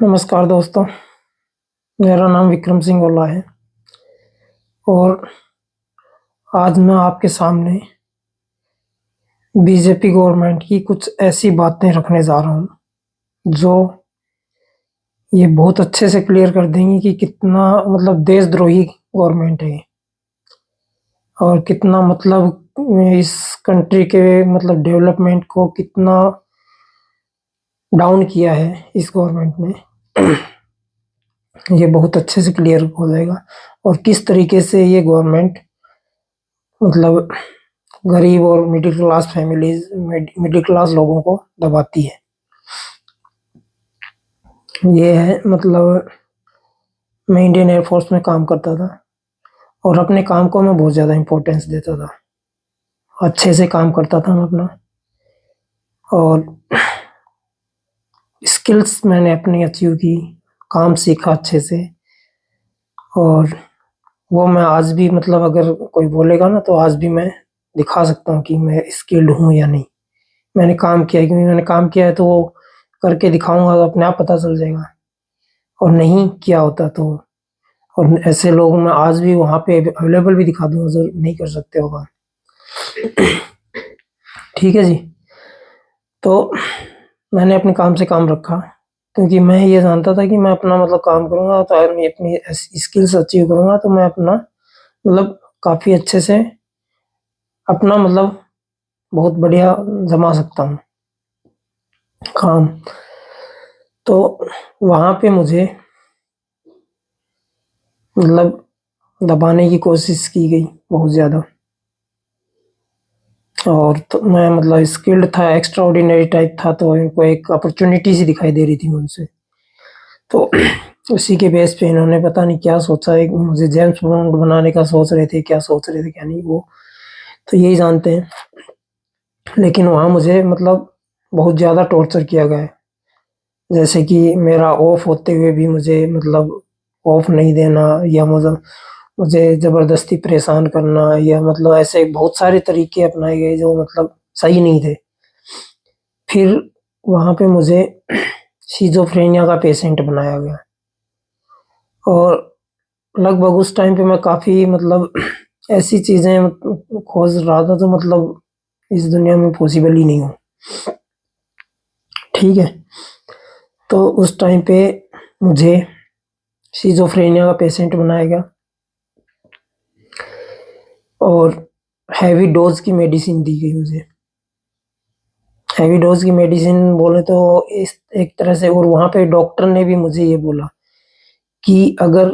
नमस्कार दोस्तों, मेरा नाम विक्रम सिंह ओला है और आज मैं आपके सामने बीजेपी गवर्नमेंट की कुछ ऐसी बातें रखने जा रहा हूँ, जो ये बहुत अच्छे से क्लियर कर देंगी कि कितना देशद्रोही गवर्नमेंट है और कितना इस कंट्री के डेवलपमेंट को कितना डाउन किया है इस गवर्नमेंट ने। ये बहुत अच्छे से क्लियर हो जाएगा और किस तरीके से ये गवर्नमेंट मतलब गरीब और मिडिल क्लास लोगों को दबाती है। ये है मैं इंडियन एयरफोर्स में काम करता था और अपने काम को मैं बहुत ज़्यादा इम्पोर्टेंस देता था। अच्छे से काम करता था मैं अपना और स्किल्स मैंने अपनी अचीव की, काम सीखा अच्छे से और वो मैं आज भी अगर कोई बोलेगा ना तो आज भी मैं दिखा सकता हूँ कि मैं स्किल्ड हूँ या नहीं। मैंने काम किया है, क्योंकि मैंने काम किया है तो वो करके दिखाऊँगा तो अपने आप पता चल जाएगा और नहीं किया होता तो और ऐसे लोग मैं आज भी वहाँ पे अवेलेबल भी दिखा दूँगा, ज़रूर नहीं कर सकते हो काम। ठीक है जी। तो मैंने अपने काम से काम रखा क्योंकि मैं ये जानता था कि मैं अपना काम करूँगा तो मैं अपनी स्किल्स अचीव करूँगा तो मैं अपना काफ़ी अच्छे से अपना बहुत बढ़िया जमा सकता हूँ काम। तो वहाँ पे मुझे दबाने की कोशिश की गई बहुत ज़्यादा और तो मैं स्किल्ड था, एक्स्ट्रा ऑर्डिनरी टाइप था, तो इनको एक अपॉर्चुनिटी सी दिखाई दे रही थी मुझसे। तो उसी के बेस पे इन्होंने पता नहीं क्या सोचा है, मुझे जेम्स बॉन्ड बनाने का सोच रहे थे, क्या सोच रहे थे क्या नहीं, वो तो यही जानते हैं। लेकिन वहाँ मुझे बहुत ज़्यादा टॉर्चर किया गया है। जैसे कि मेरा ऑफ होते हुए भी मुझे ऑफ नहीं देना या मुझे ज़बरदस्ती परेशान करना या ऐसे बहुत सारे तरीके अपनाए गए जो सही नहीं थे। फिर वहाँ पे मुझे शिज़ोफ्रेनिया का पेशेंट बनाया गया और लगभग उस टाइम पे मैं काफ़ी ऐसी चीज़ें खोज रहा था जो इस दुनिया में पॉसिबल ही नहीं हो। ठीक है? तो उस टाइम पे मुझे शिज़ोफ्रेनिया का पेशेंट बनाया गया और हेवी डोज़ की मेडिसिन दी गई मुझे। हेवी डोज़ की मेडिसिन बोले तो इस एक तरह से, और वहाँ पे डॉक्टर ने भी मुझे ये बोला कि अगर,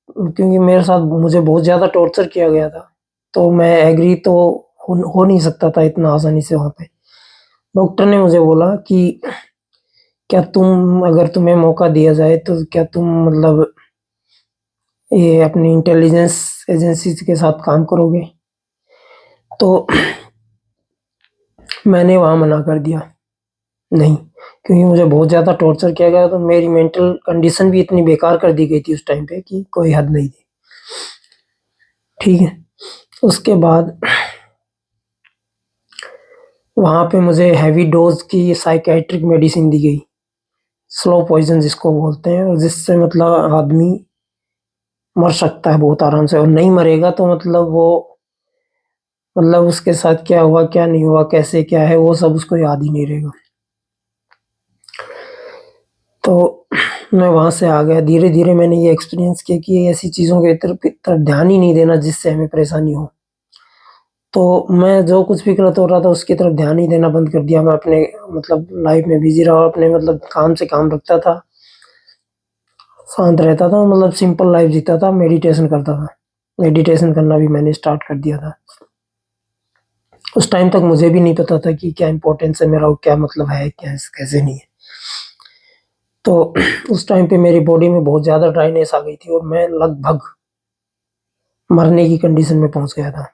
क्योंकि मेरे साथ मुझे बहुत ज़्यादा टॉर्चर किया गया था, तो मैं एग्री तो हो नहीं सकता था इतना आसानी से वहाँ पे। डॉक्टर ने मुझे बोला कि क्या तुम, अगर तुम्हें मौका दिया जाए तो क्या तुम ये अपनी इंटेलिजेंस एजेंसीज़ के साथ काम करोगे? तो मैंने वहाँ मना कर दिया, नहीं, क्योंकि मुझे बहुत ज़्यादा टॉर्चर किया गया, तो मेरी मेंटल कंडीशन भी इतनी बेकार कर दी गई थी उस टाइम पे कि कोई हद नहीं थी। ठीक है? उसके बाद वहाँ पे मुझे हेवी डोज़ की साइकियाट्रिक मेडिसिन दी गई, स्लो पॉइज़न जिसको बोलते हैं, और जिससे आदमी मर सकता है बहुत आराम से, और नहीं मरेगा तो वो उसके साथ क्या हुआ, क्या नहीं हुआ, कैसे क्या है, वो सब उसको याद ही नहीं रहेगा। तो मैं वहाँ से आ गया। धीरे-धीरे मैंने ये एक्सपीरियंस किया कि ऐसी चीज़ों की तरफ ध्यान ही नहीं देना जिससे हमें परेशानी हो। तो मैं जो कुछ भी गलत हो रहा था उसकी तरफ ध्यान ही देना बंद कर दिया। मैं अपने लाइफ़ में बिज़ी रहा, अपने काम से काम रखता था, शांत रहता था, सिंपल लाइफ़ जीता था, मेडिटेशन करता था। मेडिटेशन करना भी मैंने स्टार्ट कर दिया था। उस टाइम तक मुझे भी नहीं पता था कि क्या इम्पोर्टेंस है मेरा और क्या है, क्या कैसे नहीं है। तो उस टाइम पे मेरी बॉडी में बहुत ज़्यादा ड्राइनेस आ गई थी और मैं लगभग मरने की कंडीशन में पहुँच गया था।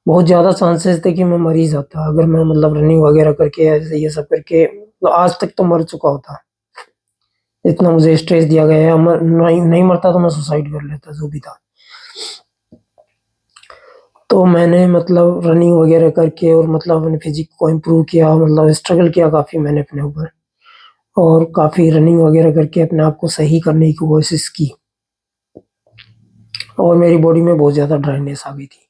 बहुत ज़्यादा चांसेस थे कि मैं मर ही जाता अगर मैं रनिंग वगैरह करके ऐसे ये सब करके, तो आज तक तो मर चुका होता। इतना मुझे स्ट्रेस दिया गया है, नहीं मरता तो मैं सुसाइड कर लेता, जो भी था। तो मैंने रनिंग वगैरह करके और अपने फिजिक को इम्प्रूव किया, स्ट्रगल किया काफ़ी मैंने अपने ऊपर, और काफ़ी रनिंग वगैरह करके अपने आप को सही करने की कोशिश की और मेरी बॉडी में बहुत ज़्यादा ड्राइनेस आ गई थी।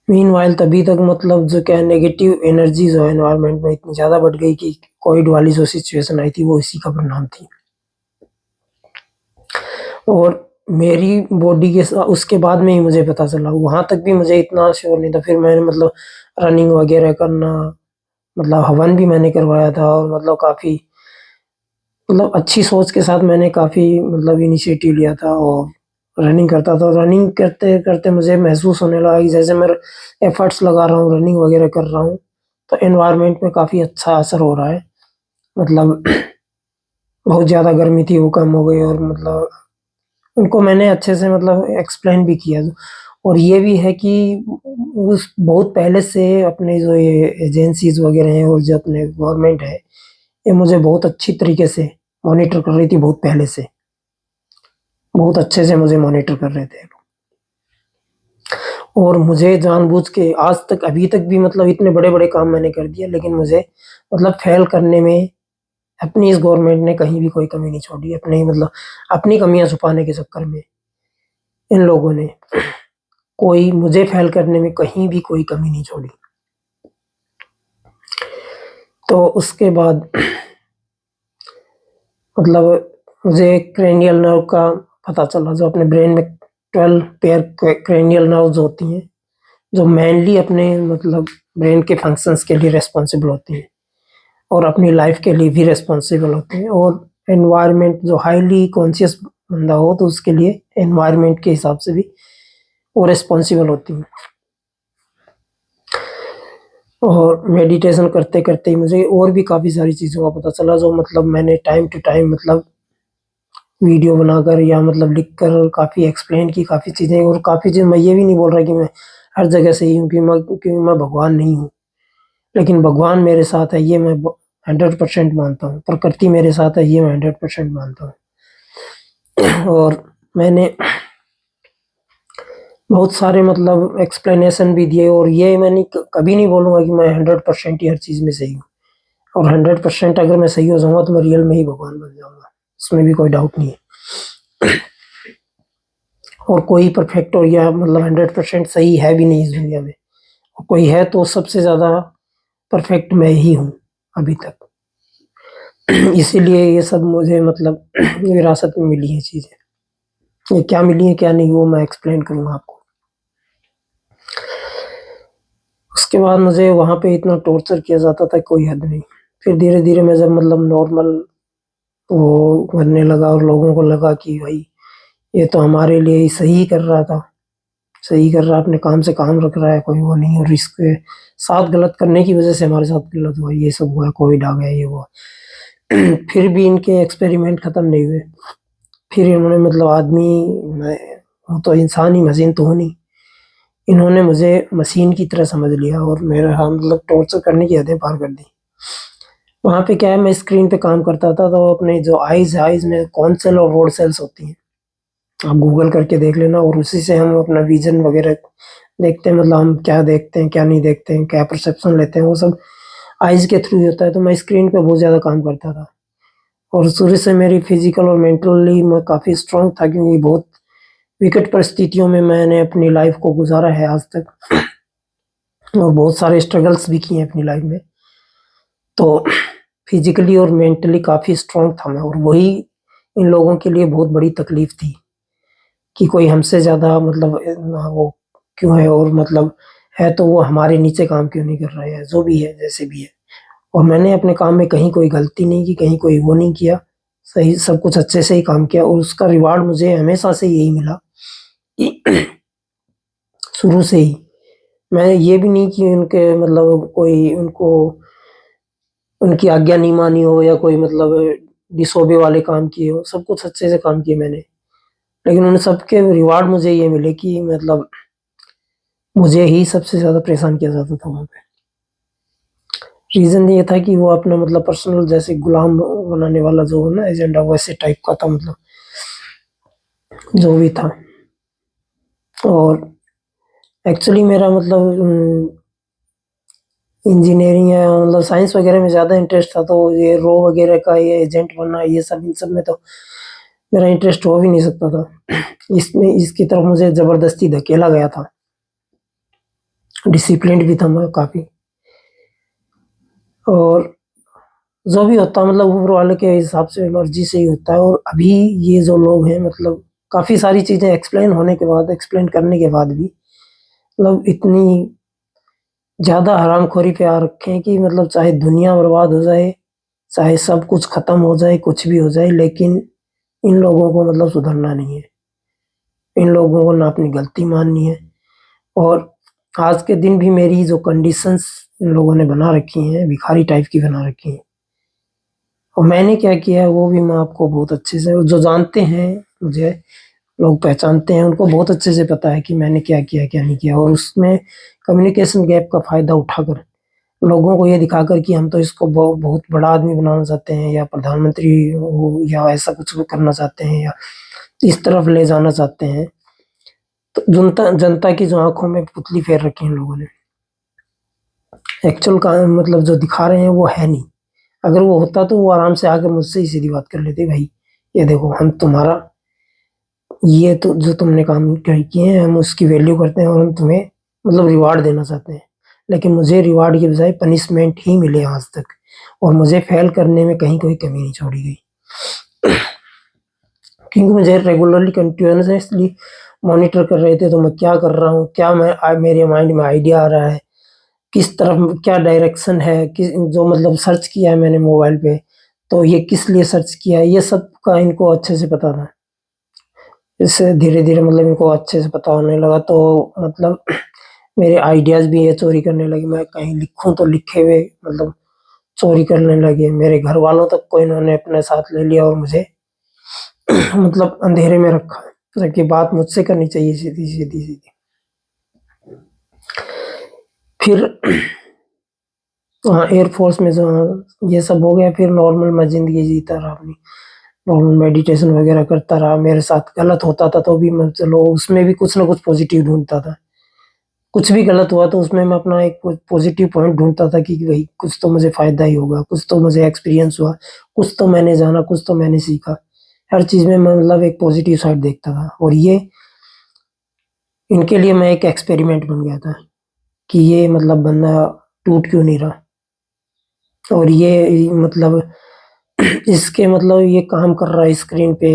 मीनवाइल तभी तक मतलब जो क्या नेगेटिव एनर्जी जो है एनवायरनमेंट में इतनी ज़्यादा बढ़ गई कि कोविड वाली जो सिचुएशन आई थी वो इसी का परिणाम थी। और मेरी बॉडी के उसके बाद में ही मुझे पता चला, वहाँ तक भी मुझे इतना श्योर नहीं था। फिर मैंने मतलब रनिंग वगैरह करना, मतलब हवन भी मैंने करवाया था और मतलब काफ़ी मतलब अच्छी सोच के साथ मैंने काफ़ी मतलब इनिशिएटिव लिया था और रनिंग करता था। रनिंग करते-करते मुझे महसूस होने लगा कि जैसे मैं एफर्ट्स लगा रहा हूँ, रनिंग वगैरह कर रहा हूँ, तो एनवायरनमेंट में काफ़ी अच्छा असर हो रहा है। मतलब बहुत ज़्यादा गर्मी थी वो कम हो गई और मतलब उनको मैंने अच्छे से मतलब एक्सप्लेन भी किया। और ये भी है कि उस बहुत पहले से अपने जो ये एजेंसीज़ वगैरह हैं और जो अपने गवर्नमेंट है, ये मुझे बहुत अच्छी तरीके से मॉनिटर कर रही थी बहुत पहले से। बहुत अच्छे से मुझे मॉनिटर कर रहे थे। और मुझे जानबूझ के आज तक अभी तक भी मतलब इतने बड़े-बड़े काम मैंने कर दिए, लेकिन मुझे मतलब फ़ेल करने में अपनी इस गवर्नमेंट ने कहीं भी कोई कमी नहीं छोड़ी। अपने मतलब अपनी कमियाँ छुपाने के चक्कर में इन लोगों ने कोई मुझे फ़ेल करने में कहीं भी कोई कमी नहीं छोड़ी। तो उसके बाद मतलब मुझे क्रेनियल नर्व का पता चला, जो अपने ब्रेन में 12 पेयर क्रेनियल नर्व्स होती हैं, जो मेनली अपने मतलब ब्रेन के फंक्शंस के लिए रिस्पॉन्सिबल होती हैं और अपनी लाइफ के लिए भी रिस्पॉन्सिबल होते हैं। और एनवायरनमेंट जो हाईली कॉन्शियस बंदा हो तो उसके लिए एनवायरनमेंट के हिसाब से भी वो रिस्पॉन्सिबल होती हैं। और मेडिटेशन करते-करते ही मुझे और भी काफ़ी सारी चीज़ों का पता चला, जो मतलब मैंने टाइम टू टाइम मतलब वीडियो बनाकर या मतलब लिखकर काफ़ी एक्सप्लेन की काफ़ी चीज़ें। और काफ़ी चीज़ मैं ये भी नहीं बोल रहा कि मैं हर जगह सही हूँ क्योंकि मैं भगवान नहीं हूँ। लेकिन भगवान मेरे साथ है ये मैं ब 100% मानता हूँ। प्रकृति मेरे साथ है ये मैं 100% मानता हूँ। और मैंने बहुत सारे मतलब एक्सप्लेनेशन भी दिए और ये मैंने कभी नहीं बोलूँगा कि मैं 100% ही हर चीज़ में सही हूँ। और 100% अगर मैं सही हो जाऊँगा तो मैं रियल में ही भगवान बन जाऊँगा। इसमें भी कोई डाउट नहीं है। और कोई परफेक्ट और या मतलब 100% सही है भी नहीं इस दुनिया में। और कोई है तो सबसे ज़्यादा परफेक्ट मैं ही हूँ अभी तक। इसीलिए ये सब मुझे मतलब विरासत में मिली हैं चीज़ें। ये क्या मिली है क्या नहीं वो मैं एक्सप्लेन करूँगा आपको। उसके बाद मुझे वहाँ पे इतना टॉर्चर किया जाता था कोई हद नहीं। फिर धीरे-धीरे मैं जब मतलब नॉर्मल वो करने लगा और लोगों को लगा कि भाई ये तो हमारे लिए ही सही कर रहा था, सही कर रहा है, अपने काम से काम रख रहा है, कोई वो नहीं। और इसके साथ गलत करने की वज़ह से हमारे साथ गलत हुआ, ये सब हुआ, कोविड आ गया, ये हुआ। फिर भी इनके एक्सपेरिमेंट खत्म नहीं हुए। फिर इन्होंने मतलब आदमी मैं हूँ तो इंसान ही, मशीन तो हूँ नहीं। इन्होंने मुझे मशीन की तरह समझ लिया और मेरा हाँ मतलब टॉर्चर करने की हदें पार कर दी। वहाँ पे क्या है मैं स्क्रीन पे काम करता था तो अपने जो आइज़ में कौन सेल और रॉड सेल्स होती हैं। आप गूगल करके देख लेना और उसी से हम अपना विज़न वग़ैरह देखते हैं, मतलब हम क्या देखते हैं, क्या नहीं देखते हैं, क्या परसेप्शन लेते हैं, वो सब आइज़ के थ्रू ही होता है। तो मैं स्क्रीन पे बहुत ज़्यादा काम करता था और शुरू से मेरी फिज़िकल और मेंटली मैं काफ़ी स्ट्रॉन्ग था, क्योंकि बहुत विकट परिस्थितियों में मैंने अपनी लाइफ़ को गुज़ारा है आज तक और बहुत सारे स्ट्रगल्स भी किए हैं अपनी लाइफ़ में। तो फिज़िकली और मेंटली काफ़ी स्ट्रॉन्ग था मैं, और वही इन लोगों के लिए बहुत बड़ी तकलीफ़ थी कि कोई हमसे ज़्यादा मतलब ना वो क्यों है, और मतलब है तो वो हमारे नीचे काम क्यों नहीं कर रहा है, जो भी है, जैसे भी है। और मैंने अपने काम में कहीं कोई गलती नहीं की, कहीं कोई वो नहीं किया, सही सब कुछ अच्छे से ही काम किया और उसका रिवार्ड मुझे हमेशा से यही मिला कि शुरू से ही। मैंने ये भी नहीं कि उनके मतलब कोई उनको उनकी आज्ञा नहीं मानी हो या कोई मतलब डिसोबे वाले काम किए हो, सब कुछ अच्छे से काम किए मैंने। लेकिन उन सब के रिवार्ड मुझे ये मिले कि मतलब मुझे ही सबसे ज़्यादा परेशान किया जाता था वहाँ पे। रीज़न ये था कि वो अपना मतलब पर्सनल जैसे गुलाम बनाने वाला जो है ना एजेंडा, वैसे टाइप का था मतलब, जो भी था। और एक्चुअली मेरा मतलब इंजीनियरिंग या मतलब साइंस वगैरह में ज़्यादा इंटरेस्ट था, तो ये रो वगैरह का, ये एजेंट बनना, ये सब इन सब में तो मेरा इंटरेस्ट हो भी नहीं सकता था। इसमें इसकी तरफ मुझे ज़बरदस्ती धकेला गया था। डिसिप्लिन्ड भी था मैं काफ़ी। और जो भी होता है मतलब ऊपर वाले के हिसाब से मर्ज़ी से ही होता है। और अभी ये जो लोग हैं मतलब काफ़ी सारी चीज़ें एक्सप्लेन होने के बाद, एक्सप्लेन करने के बाद भी मतलब इतनी ज़्यादा हरामखोरी पे आ रखे हैं कि मतलब चाहे दुनिया बर्बाद हो जाए, चाहे सब कुछ खत्म हो जाए, कुछ भी हो जाए, लेकिन इन लोगों को मतलब सुधरना नहीं है। इन लोगों को ना अपनी गलती माननी है। और आज के दिन भी मेरी जो कंडीशंस इन लोगों ने बना रखी हैं, भिखारी टाइप की बना रखी हैं। और मैंने क्या किया है वो भी मैं आपको बहुत अच्छे से, जो जानते हैं मुझे, लोग पहचानते हैं, उनको बहुत अच्छे से पता है कि मैंने क्या किया, क्या नहीं किया। और उसमें कम्युनिकेशन गैप का फ़ायदा उठाकर लोगों को ये दिखाकर कि हम तो इसको बहुत बड़ा आदमी बनाना चाहते हैं, या प्रधानमंत्री हो, या ऐसा कुछ भी करना चाहते हैं, या इस तरफ ले जाना चाहते हैं, तो जनता जनता की जो आंखों में पुतली फेर रखी है इन लोगों ने। एक्चुअल का मतलब जो दिखा रहे हैं वो है नहीं। अगर वो होता तो वो आराम से आकर मुझसे ही सीधी बात कर लेते, भाई ये देखो हम तुम्हारा, ये तो जो तुमने काम किए हैं हम उसकी वैल्यू करते हैं और हम तुम्हें मतलब रिवार्ड देना चाहते हैं। लेकिन मुझे रिवार्ड के बजाय पनिशमेंट ही मिले आज तक, और मुझे फेल करने में कहीं कोई कमी नहीं छोड़ी गई। क्योंकि मुझे रेगुलरली कंटिन्यूअसली मॉनिटर कर रहे थे, तो मैं क्या कर रहा हूँ, क्या मेरे माइंड में आइडिया आ रहा है, किस तरफ क्या डायरेक्शन है, किस जो मतलब सर्च किया है मैंने मोबाइल पे, तो ये किस लिए सर्च किया है, ये सब का इनको अच्छे से पता था। इससे धीरे-धीरे मतलब इनको अच्छे से पता होने लगा, तो मतलब मेरे आइडियाज़ भी ये चोरी करने लगे। मैं कहीं लिखूँ तो लिखे हुए मतलब चोरी करने लगे। मेरे घरवालों तक को इन्होंने अपने साथ ले लिया और मुझे मतलब अंधेरे में रखा, जबकि बात मुझसे करनी चाहिए सीधी-सीधी। फिर हाँ, एयरफ़ोर्स में जो ये सब हो गया, फिर नॉर्मल मैं ज़िंदगी जीता रहा अपनी। नॉर्मल मेडिटेशन वगैरह करता रहा। मेरे साथ गलत होता था तो भी मैं चलो उसमें भी कुछ न कुछ पॉज़िटिव ढूँढता था। कुछ भी गलत हुआ तो उसमें मैं अपना एक पॉज़िटिव पॉइंट ढूँढता था कि भई कुछ तो मुझे फ़ायदा ही होगा, कुछ तो मुझे एक्सपीरियंस हुआ, कुछ तो मैंने जाना, कुछ तो मैंने सीखा। हर चीज़ में मैं मतलब एक पॉज़िटिव साइड देखता था। और ये इनके लिए मैं एक एक्सपेरिमेंट बन गया था कि ये मतलब बंदा टूट क्यों नहीं रहा, और ये मतलब इसके मतलब ये काम कर रहा है स्क्रीन पे,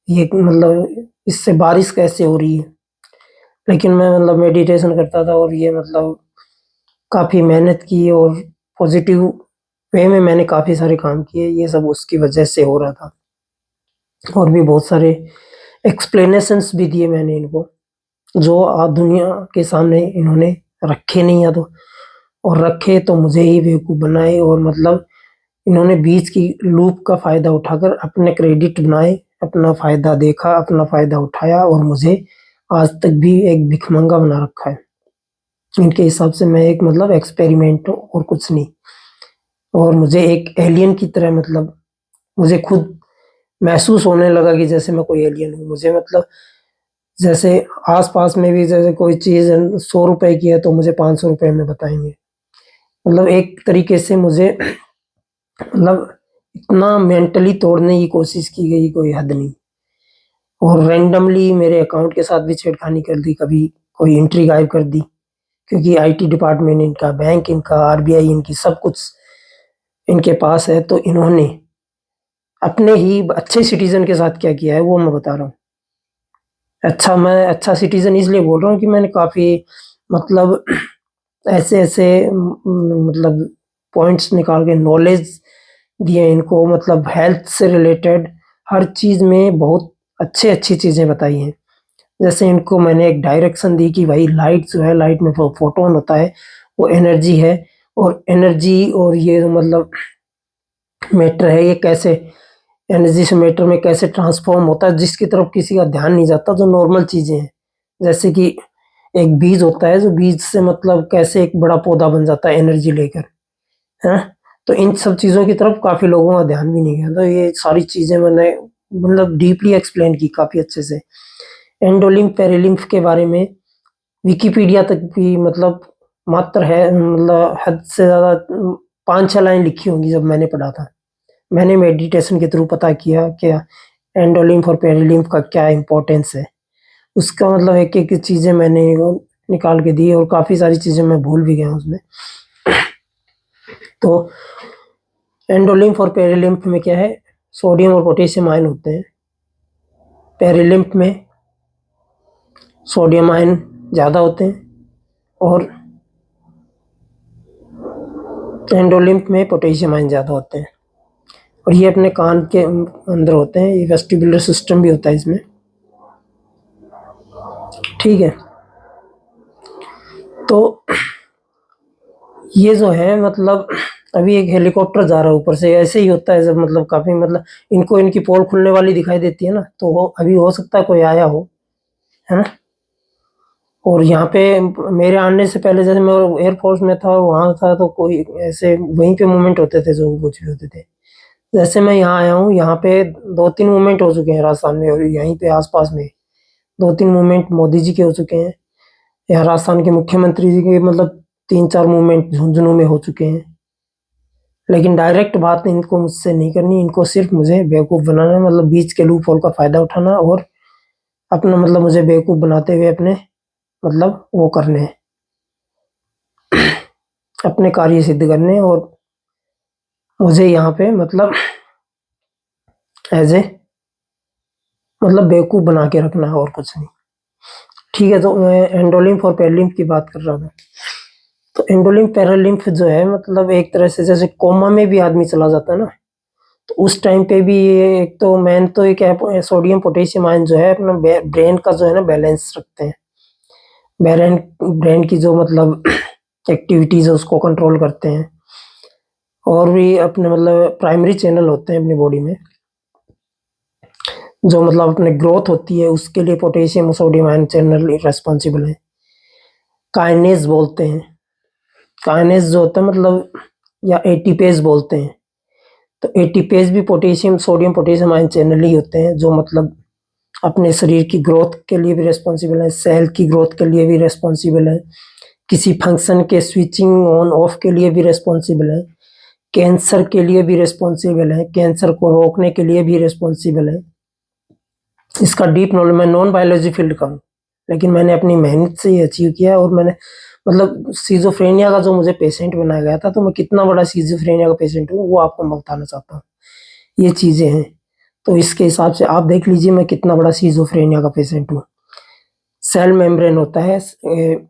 ये मतलब इससे बारिश कैसे हो रही है। लेकिन मैं मतलब मेडिटेशन करता था और ये मतलब काफ़ी मेहनत की, और पॉज़िटिव वे में मैंने काफ़ी सारे काम किए, ये सब उसकी वजह से हो रहा था। और भी बहुत सारे एक्सप्लेनेशंस भी दिए मैंने इनको, जो दुनिया के सामने इन्होंने रखे नहीं, या तो और रखे तो मुझे ही बेवकूफ़ बनाए, और मतलब इन्होंने बीच की लूप का फ़ायदा उठाकर अपने क्रेडिट बनाए, अपना फ़ायदा देखा, अपना फ़ायदा उठाया, और मुझे आज तक भी एक भिखमंगा बना रखा है। इनके हिसाब से मैं एक मतलब एक्सपेरिमेंट हूँ और कुछ नहीं। और मुझे एक एलियन की तरह मतलब मुझे खुद महसूस होने लगा कि जैसे मैं कोई एलियन हूँ। मुझे मतलब जैसे आस-पास में भी जैसे कोई चीज़ ₹100 की है तो मुझे ₹500 में बताएँगे। मतलब एक तरीके से मुझे मतलब इतना मेंटली तोड़ने की कोशिश की गई, कोई हद नहीं। और रैंडमली मेरे अकाउंट के साथ भी छेड़खानी कर दी, कभी कोई एंट्री गायब कर दी, क्योंकि आईटी डिपार्टमेंट इनका, बैंक इनका, आरबीआई इनकी, सब कुछ इनके पास है। तो इन्होंने अपने ही अच्छे सिटीज़न के साथ क्या किया है वो मैं बता रहा हूँ। अच्छा, मैं अच्छा सिटीज़न इसलिए बोल रहा हूँ कि मैंने काफ़ी मतलब ऐसे-ऐसे मतलब पॉइंट्स निकाल के नॉलेज दिए इनको, मतलब हेल्थ से रिलेटेड हर चीज़ में बहुत अच्छी चीज़ें बताई हैं। जैसे इनको मैंने एक डायरेक्शन दी कि भाई लाइट जो है, लाइट में फोटोन होता है, वो एनर्जी है, और एनर्जी और ये जो मतलब मैटर है, ये कैसे एनर्जी से मैटर में कैसे ट्रांसफ़ॉर्म होता है, जिसकी तरफ किसी का ध्यान नहीं जाता, जो नॉर्मल चीज़ें हैं। जैसे कि एक बीज होता है, जो बीज से मतलब कैसे एक बड़ा पौधा बन जाता है एनर्जी लेकर, हैं? तो इन सब चीज़ों की तरफ काफ़ी लोगों का ध्यान भी नहीं गया। तो ये सारी चीज़ें मैंने मतलब डीपली एक्सप्लेन की काफ़ी अच्छे से। एंडोलिम्फ, पेरालिम्फ के बारे में विकिपीडिया तक भी मतलब मात्र है मतलब हद से ज़्यादा 5-6 लाइन लिखी होंगी जब मैंने पढ़ा था। मैंने मेडिटेशन के थ्रू पता किया कि एंडोलिम्फ और पेरिलिम्फ का क्या इम्पोर्टेंस है। उसका मतलब एक-एक चीज़ें मैंने वो निकाल के दी और काफ़ी सारी चीज़ें मैं भूल भी गया हूँ उसमें। तो एंडोलिम्फ और पेरिलिम्फ में क्या है, सोडियम और पोटेशियम आयन होते हैं। पेरिलिम्फ में सोडियम आयन ज़्यादा होते हैं और एंडोलिम्फ में पोटेशियम आयन ज़्यादा होते हैं और ये अपने कान के अंदर होते हैं। ये वेस्टिबुलर सिस्टम भी होता है इसमें, ठीक है। तो ये जो है मतलब अभी एक हेलीकॉप्टर जा रहा है ऊपर से, ऐसे ही होता है जब मतलब काफ़ी मतलब इनको इनकी पोल खुलने वाली दिखाई देती है ना, तो वो अभी हो सकता है कोई आया हो, है ना। और यहाँ पे मेरे आने से पहले जैसे मैं एयरफोर्स में था, वहाँ था, तो कोई ऐसे वहीं पे मूवमेंट होते थे जो कुछ भी होते थे। जैसे मैं यहाँ आया हूँ, यहाँ पे 2-3 मूवमेंट हो चुके हैं राजस्थान में और यहीं पे आसपास में 2-3 मूवमेंट मोदी जी के हो चुके हैं। यहाँ राजस्थान के मुख्यमंत्री जी के मतलब 3-4 मूवमेंट झुंझुनू में हो चुके हैं। लेकिन डायरेक्ट बात इनको मुझसे नहीं करनी, इनको सिर्फ मुझे बेवकूफ़ बनाना, मतलब बीच के लूप होल का फ़ायदा उठाना और अपना मतलब मुझे बेवकूफ़ बनाते हुए अपने मतलब वो करने हैं, अपने कार्य सिद्ध करने हैं और मुझे यहाँ पे मतलब एज ए मतलब बेवकूफ़ बना के रखना है और कुछ नहीं, ठीक है। तो मैं एंडोलिम्फ और पेरिलिम्फ की बात कर रहा था। तो एंडोलिम्फ पेरालिम्फ जो है मतलब एक तरह से जैसे कोमा में भी आदमी चला जाता है ना, तो उस टाइम पे भी ये एक तो मेन तो ये क्या है, सोडियम पोटेशियम आयन जो है अपना ब्रेन का जो है ना बैलेंस रखते हैं। ब्रेन ब्रेन की जो मतलब एक्टिविटीज़ है उसको कंट्रोल करते हैं और भी अपने मतलब प्राइमरी चैनल होते हैं अपनी बॉडी में, जो मतलब अपने ग्रोथ होती है उसके लिए पोटेशियम और सोडियम आयन चैनल रिस्पॉन्सिबल है। काइनेज बोलते हैं, काइनेज जो होता है मतलब या एटीपेज बोलते हैं। तो एटीपेज भी potassium sodium potassium ion channel ही होते हैं जो मतलब अपने शरीर की ग्रोथ के लिए भी रिस्पॉन्सिबल है, सेल की ग्रोथ के लिए भी रिस्पॉन्सिबल है, किसी फंक्शन के स्विचिंग ऑन ऑफ के लिए भी रिस्पॉन्सिबल है, कैंसर के लिए भी रिस्पॉन्सिबल है, कैंसर को रोकने के लिए भी रिस्पॉन्सिबल है। इसका डीप नॉलेज, मैं नॉन बायोलॉजी फील्ड का हूँ लेकिन मैंने अपनी मेहनत से ये अचीव किया और मैंने मतलब सीजोफ्रेनिया का जो मुझे पेशेंट बनाया गया था, तो मैं कितना बड़ा सीजोफ्रेनिया का पेशेंट हूँ वो आपको मैं बताना चाहता हूँ। ये चीज़ें हैं, तो इसके हिसाब से आप देख लीजिए मैं कितना बड़ा सीजोफ्रेनिया का पेशेंट हूँ। सेल मेम्ब्रेन होता है,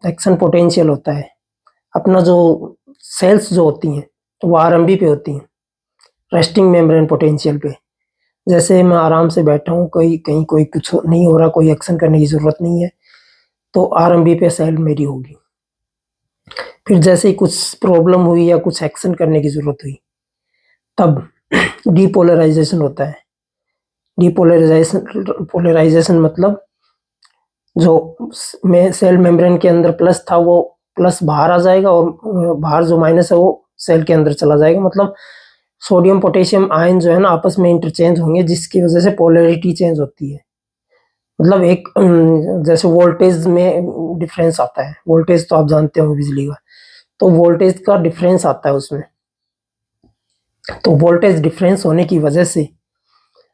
एक्शन पोटेंशियल होता है, अपना जो सेल्स जो होती हैं वो आरएमबी पे होती हैं, रेस्टिंग मेम्ब्रेन पोटेंशियल पे। जैसे मैं आराम से बैठा हूँ, कोई कहीं कोई कुछ नहीं हो रहा, कोई एक्शन करने की ज़रूरत नहीं है, तो आरएमबी पे सेल मेरी होगी। फिर जैसे ही कुछ प्रॉब्लम हुई या कुछ एक्शन करने की ज़रूरत हुई, तब डीपोलराइजेशन होता है। डीपोलराइजेशन पोलराइजेशन मतलब जो में सेल मेम्ब्रेन के अंदर प्लस था वो प्लस बाहर आ जाएगा और बाहर जो माइनस है वो सेल के अंदर चला जाएगा। मतलब सोडियम पोटेशियम आयन जो है ना आपस में इंटरचेंज होंगे, जिसकी वजह से पोलैरिटी चेंज होती है। मतलब एक जैसे वोल्टेज में डिफरेंस आता है, वोल्टेज तो आप जानते हो बिजली का, तो वोल्टेज का डिफरेंस आता है उसमें। तो वोल्टेज डिफरेंस होने की वजह से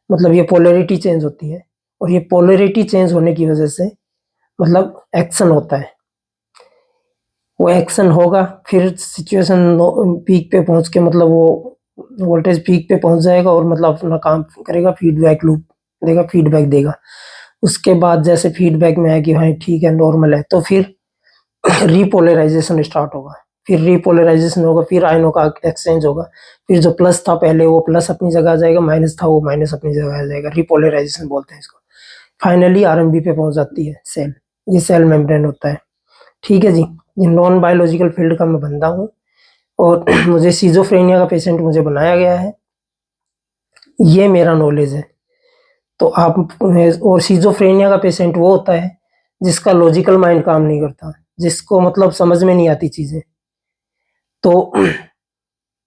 मतलब ये पोलैरिटी चेंज होती है और ये पोलैरिटी चेंज होने की वजह से मतलब एक्शन होता है। वो एक्शन होगा, फिर सिचुएशन पीक पे पहुंच के मतलब वो वोल्टेज पीक पे पहुंच जाएगा और मतलब अपना काम करेगा, फीडबैक लूप देगा, फीडबैक देगा। उसके बाद जैसे फीडबैक में आए कि हाँ ठीक है नॉर्मल है, तो फिर रीपोलराइजेशन स्टार्ट होगा। फिर रीपोलराइजेशन होगा, फिर आयनों का एक्सचेंज होगा, फिर जो प्लस था पहले वो प्लस अपनी जगह आ जाएगा, माइनस था वो माइनस अपनी जगह आ जाएगा। रीपोलराइजेशन बोलते हैं इसको। फाइनली आरएमबी पे पहुंच जाती है सेल। ये सेल मेम्ब्रेन होता है, ठीक है जी। ये नॉन बायोलॉजिकल फील्ड का मैं बंदा हूँ और मुझे सीजोफ्रेनिया का पेशेंट मुझे बनाया गया है, ये मेरा नॉलेज है। तो आप और सीजोफ्रेनिया का पेशेंट वो होता है जिसका लॉजिकल माइंड काम नहीं करता, जिसको मतलब समझ में नहीं आती चीजें। तो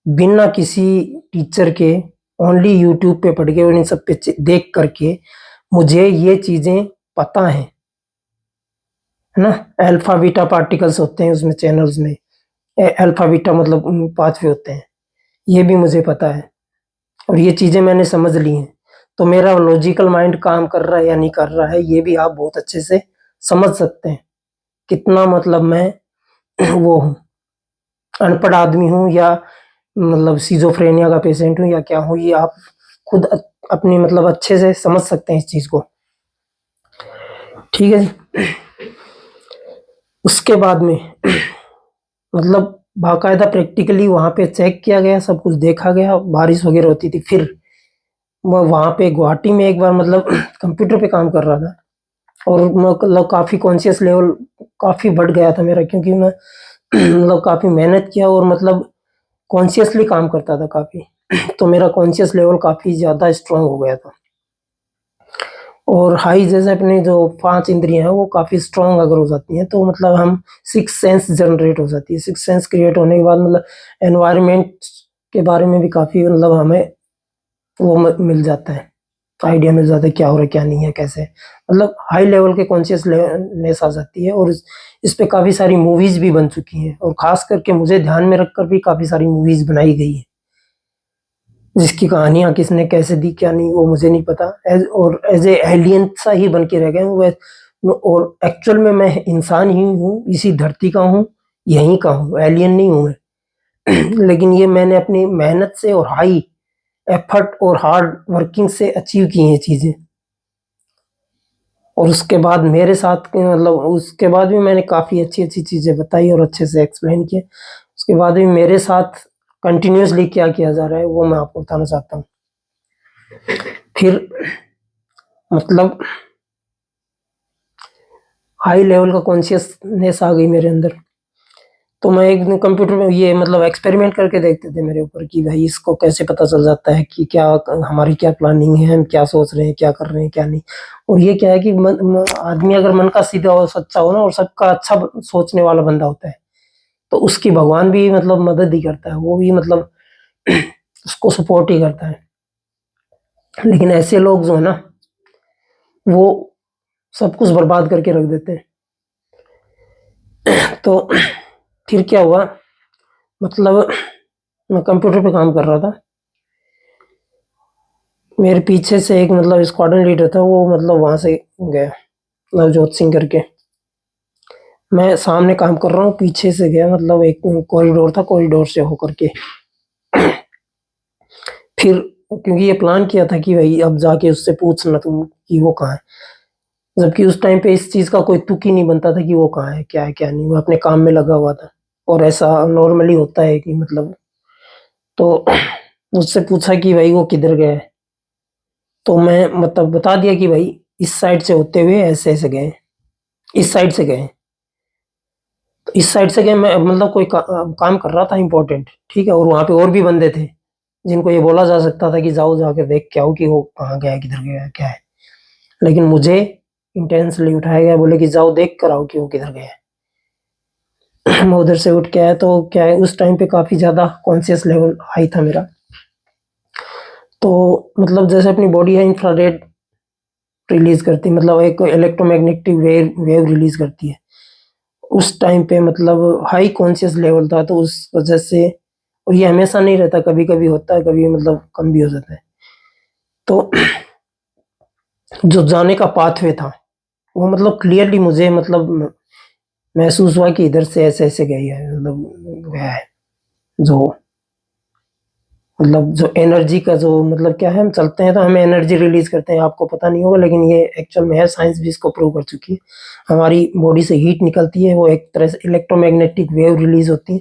बिना किसी टीचर के ओनली यूट्यूब पे पढ़ के और इन सब पे देख करके मुझे ये चीजें पता हैं। है ना, अल्फा बीटा पार्टिकल्स होते हैं उसमें चैनल्स में, अल्फा बीटा मतलब पाथवे होते हैं, ये भी मुझे पता है और ये चीज़ें मैंने समझ ली हैं। तो मेरा लॉजिकल माइंड काम कर रहा है या नहीं कर रहा है, ये भी आप बहुत अच्छे से समझ सकते हैं। कितना मतलब मैं वो हूँ, अनपढ़ आदमी हूँ या मतलब सिज़ोफ्रेनिया का पेशेंट हूँ या क्या हूँ, ये आप खुद अपनी मतलब अच्छे से समझ सकते हैं इस चीज़ को। ठीक है जी। उसके बाद में मतलब बाकायदा प्रैक्टिकली वहाँ पे चेक किया गया, सब कुछ देखा गया, बारिश वगैरह होती थी। फिर मैं वहाँ पे गुवाहाटी में एक बार मतलब कंप्यूटर पे काम कर रहा था और मतलब काफ़ी कॉन्शियस लेवल काफ़ी बढ़ गया था मेरा, क्योंकि मैं मतलब काफ़ी मेहनत किया और मतलब कॉन्शियसली काम करता था काफ़ी। तो मेरा कॉन्शियस लेवल काफ़ी ज़्यादा स्ट्रॉन्ग हो गया था और हाई जैसे अपनी जो 5 इंद्रियाँ हैं वो काफ़ी स्ट्रॉन्ग अगर हो जाती हैं तो मतलब हम सिक्स सेंस जनरेट हो जाती है। सिक्स सेंस क्रिएट होने के बाद मतलब एनवायरनमेंट के बारे में भी काफ़ी मतलब हमें वो मिल जाता है, आइडिया मिल जाता है क्या हो रहा है क्या नहीं है कैसे, मतलब हाई लेवल के कॉन्शियसनेस आ जाती है। और इस पे काफ़ी सारी मूवीज़ भी बन चुकी हैं और ख़ास करके मुझे ध्यान में रखकर भी काफ़ी सारी मूवीज़ बनाई गई हैं, जिसकी कहानियाँ किसने कैसे दी क्या नहीं वो मुझे नहीं पता। एज ए एलियन सा ही बन के रह गए हूँ और एक्चुअल में मैं इंसान ही हूँ, इसी धरती का हूँ, यहीं का हूँ, एलियन नहीं हूँ मैं। लेकिन ये मैंने अपनी मेहनत से और हाई एफर्ट और हार्ड वर्किंग से अचीव की हैं चीज़ें। और उसके बाद मेरे साथ मतलब उसके बाद भी मैंने काफ़ी अच्छी-अच्छी चीज़ें बताई और अच्छे से एक्सप्लेन किए। उसके बाद भी मेरे साथ कंटिन्यूअसली क्या किया जा रहा है वो मैं आपको बताना चाहता हूँ। फिर मतलब हाई लेवल का कॉन्शियसनेस आ गई मेरे अंदर। तो मैं एक दिन कंप्यूटर में ये मतलब एक्सपेरिमेंट करके देखते थे मेरे ऊपर कि भाई इसको कैसे पता चल जाता है कि क्या हमारी क्या प्लानिंग है, हम क्या सोच रहे हैं, क्या कर रहे हैं, क्या नहीं। और ये क्या है कि आदमी अगर मन का सीधा और सच्चा हो ना और सबका अच्छा सोचने वाला बंदा होता है तो उसकी भगवान भी मतलब मदद ही करता है, वो भी मतलब उसको सपोर्ट ही करता है। लेकिन ऐसे लोग जो है ना वो सब कुछ बर्बाद करके रख देते हैं। तो फिर क्या हुआ, मतलब मैं कंप्यूटर पे काम कर रहा था, मेरे पीछे से एक मतलब स्क्वाड्रन लीडर था, वो मतलब वहां से गया, नवजोत सिंह करके। मैं सामने काम कर रहा हूँ, पीछे से गया, मतलब एक कॉरिडोर था, कॉरिडोर से होकर के फिर क्योंकि ये प्लान किया था कि भाई अब जाके उससे पूछना तुम कि वो कहाँ है, जबकि उस टाइम पे इस चीज का कोई तुक ही नहीं बनता था कि वो कहाँ है क्या नहीं। मैं अपने काम में लगा हुआ था और ऐसा नॉर्मली होता है कि मतलब, तो मुझसे पूछा कि भाई वो किधर गया है, तो मैं मतलब बता दिया कि भाई इस साइड से होते हुए ऐसे ऐसे गए, इस साइड से गए। तो इस साइड से गए, मैं मतलब कोई काम कर रहा था इम्पोर्टेंट, ठीक है, और वहां पे और भी बंदे थे जिनको ये बोला जा सकता था कि जाओ जाके देख के आओ कि वो कहाँ गया है, किधर गया है, क्या है। लेकिन मुझे इंटेंसली उठाया गया, बोले कि जाओ देख कर आओ कि वो किधर गया है। मैं उधर से उठ के आया, तो क्या है उस टाइम पे काफी ज्यादा कॉन्शियस लेवल हाई था मेरा। तो मतलब जैसे अपनी बॉडी है इंफ्रारेड रिलीज करती, मतलब एक इलेक्ट्रोमैग्नेटिक वेव रिलीज करती है, उस टाइम पे मतलब हाई कॉन्शियस लेवल था, तो उस वजह से, और ये हमेशा नहीं रहता, कभी कभी होता है, कभी मतलब कम भी हो जाता है। तो जो जाने का पाथवे था वो मतलब क्लियरली मुझे मतलब महसूस हुआ कि इधर से ऐसे ऐसे गई है, मतलब गया है। जो मतलब जो एनर्जी का जो मतलब क्या है, हम चलते हैं तो हमें एनर्जी रिलीज करते हैं, आपको पता नहीं होगा लेकिन ये एक्चुअल में है, साइंस भी इसको प्रूव कर चुकी है। हमारी बॉडी से हीट निकलती है, वो एक तरह से इलेक्ट्रोमैग्नेटिक वेव रिलीज होती है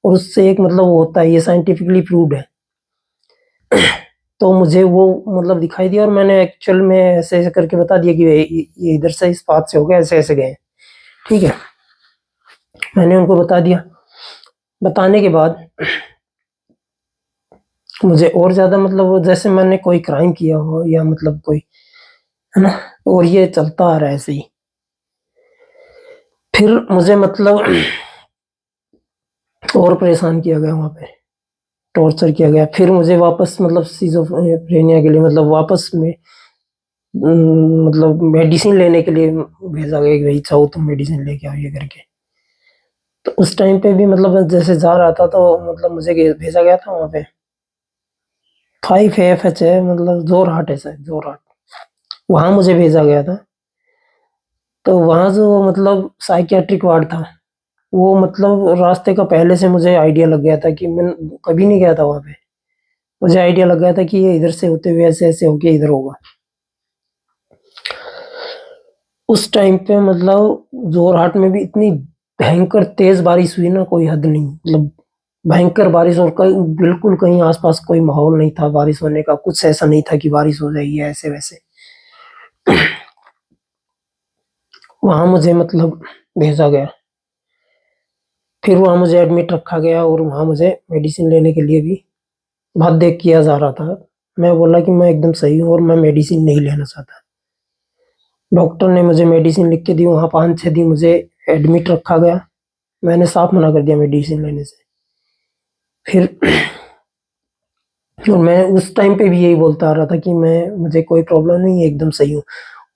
और उससे एक मतलब वो होता है, ये साइंटिफिकली प्रूव्ड है। तो मुझे वो मतलब दिखाई दिया और मैंने एक्चुअल में ऐसे ऐसे करके बता दिया कि ये इधर से इस पाथ से हो गया, ऐसे ऐसे गए, ठीक है। मैंने उनको बता दिया, बताने के बाद मुझे और ज़्यादा मतलब वो जैसे मैंने कोई क्राइम किया हो या मतलब कोई, है ना, और ये चलता आ रहा है ऐसे ही। फिर मुझे मतलब और परेशान किया गया वहाँ पे, टॉर्चर किया गया। फिर मुझे वापस मतलब सिज़ोफ्रेनिया के लिए मतलब वापस में मतलब मेडिसिन लेने के लिए भेजा गया कि भाई जाओ तुम मेडिसिन लेके आओ ये करके। तो उस टाइम पे भी मतलब जैसे जा रहा था तो मतलब मुझे भेजा गया था वहाँ पे 5 AFH है, मतलब जोरहाट है शायद, जोरहाट, वहाँ मुझे भेजा गया था। तो वहाँ जो मतलब साइकियाट्रिक वार्ड था, वो मतलब रास्ते का पहले से मुझे आइडिया लग गया था कि मैं कभी नहीं गया था वहाँ पे। मुझे आइडिया लग गया था कि ये इधर से होते हुए ऐसे-ऐसे होके इधर होगा। उस टाइम पे मतलब जोरहाट में भी इतनी भयंकर तेज़ बारिश हुई ना, कोई हद नहीं। मतलब भयंकर बारिश, और कहीं बिल्कुल कहीं आस-पास कोई माहौल नहीं था बारिश होने का, कुछ ऐसा नहीं था कि बारिश हो जाएगी ऐसे-वैसे। वहाँ मुझे मतलब भेजा गया। फिर वहाँ मुझे एडमिट रखा गया और वहाँ मुझे मेडिसिन लेने के लिए भी बाध्य किया जा रहा था। मैं बोला कि मैं एकदम सही हूँ और मैं मेडिसिन नहीं लेना चाहता। डॉक्टर ने मुझे मेडिसिन लिख के दी, वहाँ 5-6 दिन मुझे एडमिट रखा गया। मैंने साफ मना कर दिया मेडिसिन लेने से। फिर और मैं उस टाइम पे भी यही बोलता आ रहा था कि मुझे कोई प्रॉब्लम नहीं है, एकदम सही हूँ।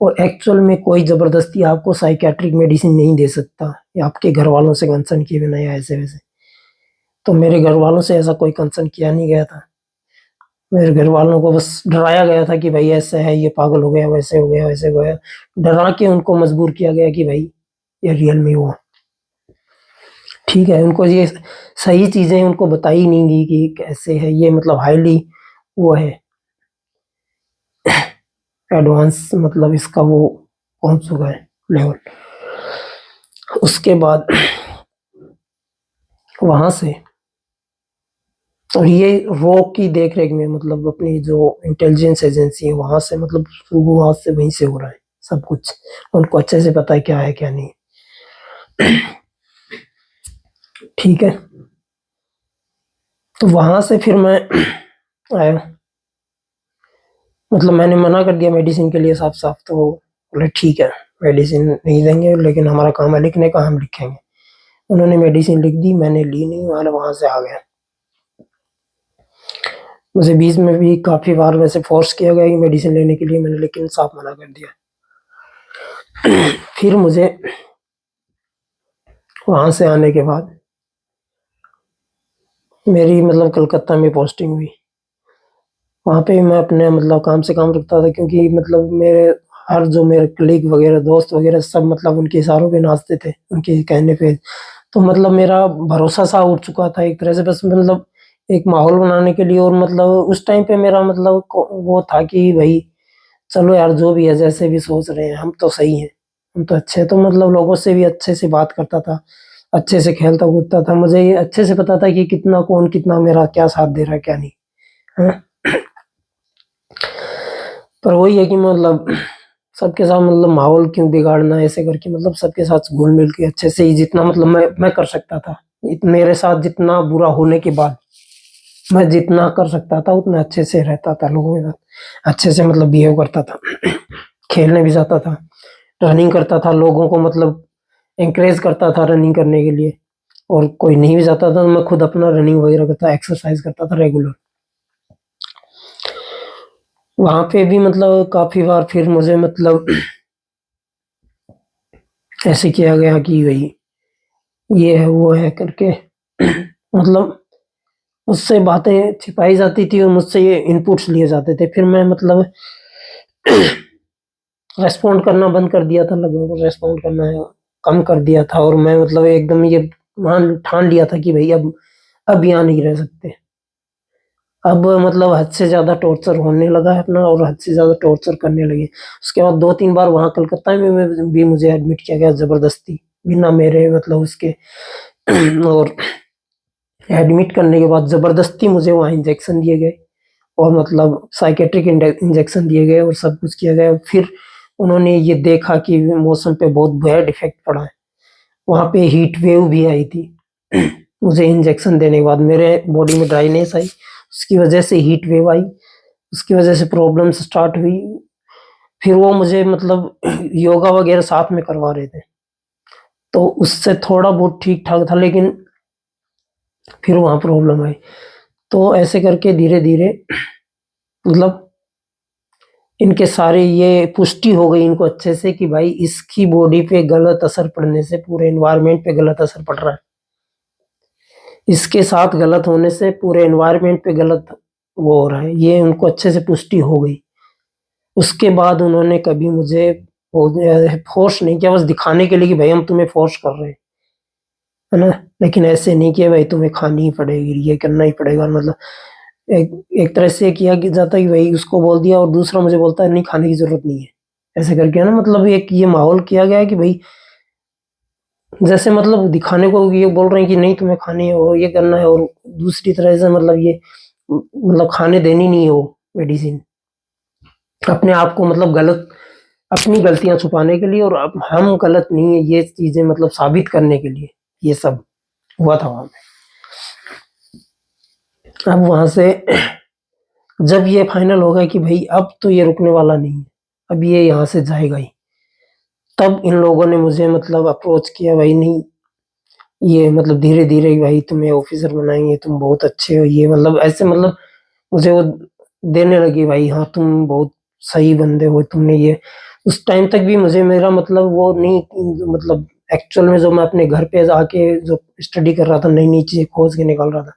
और एक्चुअल में कोई ज़बरदस्ती आपको साइकियाट्रिक मेडिसिन नहीं दे सकता, या आपके घर वालों से कंसर्न किए बिना या ऐसे-वैसे। तो मेरे घर वालों से ऐसा कोई कंसर्न किया नहीं गया था। मेरे घर वालों को बस डराया गया था कि भाई ऐसा है, ये पागल हो गया, वैसे हो गया, वैसे हो गया। डरा के उनको मजबूर किया गया कि भाई ये रियल में हुआ। ठीक है, उनको ये सही चीज़ें उनको बताई नहीं गई कि कैसे है ये, मतलब हाईली वो है, एडवांस, मतलब इसका वो पहुँच चुका है लेवल। उसके बाद वहाँ से, और ये रॉ की देख-रेख में, मतलब अपनी जो इंटेलिजेंस एजेंसी है वहाँ से, मतलब शुरुआत से वहीं से हो रहा है सब कुछ। उनको अच्छे से पता है क्या है क्या नहीं। ठीक है, तो वहाँ से फिर मैं आया। मतलब मैंने मना कर दिया मेडिसिन के लिए साफ-साफ, तो बोले ठीक है, मेडिसिन नहीं देंगे, लेकिन हमारा काम है लिखने का, हम लिखेंगे। उन्होंने मेडिसिन लिख दी, मैंने ली नहीं, मैं वहाँ से आ गया। मुझे बीच में भी काफ़ी बार वैसे फ़ोर्स किया गया कि मेडिसिन लेने के लिए, मैंने लेकिन साफ मना कर दिया। फिर मुझे वहाँ से आने के बाद मेरी मतलब कलकत्ता में पोस्टिंग हुई। वहाँ पे मैं अपने मतलब काम से काम रखता था, क्योंकि मतलब मेरे कलीग वगैरह, दोस्त वगैरह सब मतलब उनके इशारों पे नाचते थे, उनके कहने पे। तो मतलब मेरा भरोसा-सा उठ चुका था एक तरह से, बस मतलब एक माहौल बनाने के लिए। और मतलब उस टाइम पे मेरा मतलब वो था कि भई चलो यार, जो भी है, जैसे भी सोच रहे हैं, हम तो सही हैं, हम तो अच्छे हैं। तो मतलब लोगों से भी अच्छे से बात करता था, अच्छे से खेलता-कूदता था। मुझे ये अच्छे से पता था कि कितना कौन कितना मेरा क्या साथ दे रहा है, क्या नहीं, हैं? पर वही है कि मतलब सबके साथ मतलब माहौल क्यों बिगाड़ना ऐसे करके, मतलब सबके साथ घुल-मिल के अच्छे से ही, जितना मतलब मैं कर सकता था। मेरे साथ जितना बुरा होने के बाद मैं जितना कर सकता था, उतना अच्छे से रहता था लोगों के साथ, अच्छे से मतलब बिहेव करता था। खेलने भी जाता था, रनिंग करता था, लोगों को मतलब एनकरेज करता था रनिंग करने के लिए। और कोई नहीं भी जाता था तो मैं खुद अपना रनिंग वगैरह करता, एक्सरसाइज करता था रेगुलर। वहाँ पे भी मतलब काफ़ी बार फिर मुझे मतलब ऐसे किया गया कि भई ये है, वो है करके, मतलब मुझसे बातें छिपाई जाती थी और मुझसे ये इनपुट्स लिए जाते थे। फिर मैं मतलब रिस्पॉन्ड करना बंद कर दिया था, लोगों को रिस्पॉन्ड करना कम कर दिया था। और मैं मतलब एकदम ये ठान लिया था कि भई अब यहाँ नहीं रह सकते। अब मतलब हद से ज़्यादा टॉर्चर होने लगा है अपना, और हद से ज़्यादा टॉर्चर करने लगे। उसके बाद 2-3 बार वहाँ कलकत्ता में भी मुझे एडमिट किया गया ज़बरदस्ती, बिना मेरे मतलब उसके। और एडमिट करने के बाद ज़बरदस्ती मुझे वहाँ इंजेक्शन दिए गए, और मतलब साइकियाट्रिक इंजेक्शन दिए गए और सब कुछ किया गया। फिर उन्होंने ये देखा कि मौसम पे बहुत बैड इफ़ेक्ट पड़ा है। वहाँ पे हीट वेव भी आई थी। मुझे इंजेक्शन देने के बाद मेरे बॉडी में ड्राइनेस आई, उसकी वजह से हीट वेव आई, उसकी वजह से प्रॉब्लम्स स्टार्ट हुई। फिर वो मुझे मतलब योगा वगैरह साथ में करवा रहे थे, तो उससे थोड़ा बहुत ठीक-ठाक था, लेकिन फिर वहाँ प्रॉब्लम आई। तो ऐसे करके धीरे-धीरे मतलब इनके सारे ये पुष्टि हो गई इनको अच्छे से कि भाई इसकी बॉडी पे गलत असर पड़ने से पूरे एनवायरनमेंट पे गलत असर पड़ रहा है, इसके साथ गलत होने से पूरे एनवायरनमेंट पे गलत वो हो रहा है, ये उनको अच्छे से पुष्टि हो गई। उसके बाद उन्होंने कभी मुझे फोर्स नहीं किया, बस दिखाने के लिए कि भाई हम तुम्हें फोर्स कर रहे हैं, है ना, लेकिन ऐसे नहीं किया भाई तुम्हें खानी ही पड़ेगी, ये करना ही पड़ेगा, मतलब एक एक तरह से किया कि जाता है कि भाई उसको बोल दिया और दूसरा मुझे बोलता है नहीं खाने की जरूरत नहीं है, ऐसे करके, है ना, मतलब एक ये माहौल किया गया है कि भाई जैसे मतलब दिखाने को ये बोल रहे हैं कि नहीं तुम्हें खानी है और ये करना है, और दूसरी तरह से मतलब ये मतलब खाने देनी नहीं है वो मेडिसिन, अपने आप को मतलब गलत, अपनी गलतियां छुपाने के लिए, और अब हम गलत नहीं है ये चीजें मतलब साबित करने के लिए ये सब हुआ था वहां पे। अब वहां से जब ये फाइनल हो गया कि भाई अब तो ये रुकने वाला नहीं है, अब ये यहाँ से जाएगा ही, तब इन लोगों ने मुझे मतलब अप्रोच किया, भाई नहीं ये मतलब धीरे धीरे भाई तुम्हें ऑफिसर बनाएंगे, तुम बहुत अच्छे हो, ये मतलब ऐसे मतलब मुझे वो देने लगी, भाई हाँ तुम बहुत सही बंदे हो, तुमने ये, उस टाइम तक भी मुझे मेरा मतलब वो नहीं, मतलब एक्चुअल में जो मैं अपने घर पे जाके जो स्टडी कर रहा था, नई नई चीजें खोज के निकाल रहा था,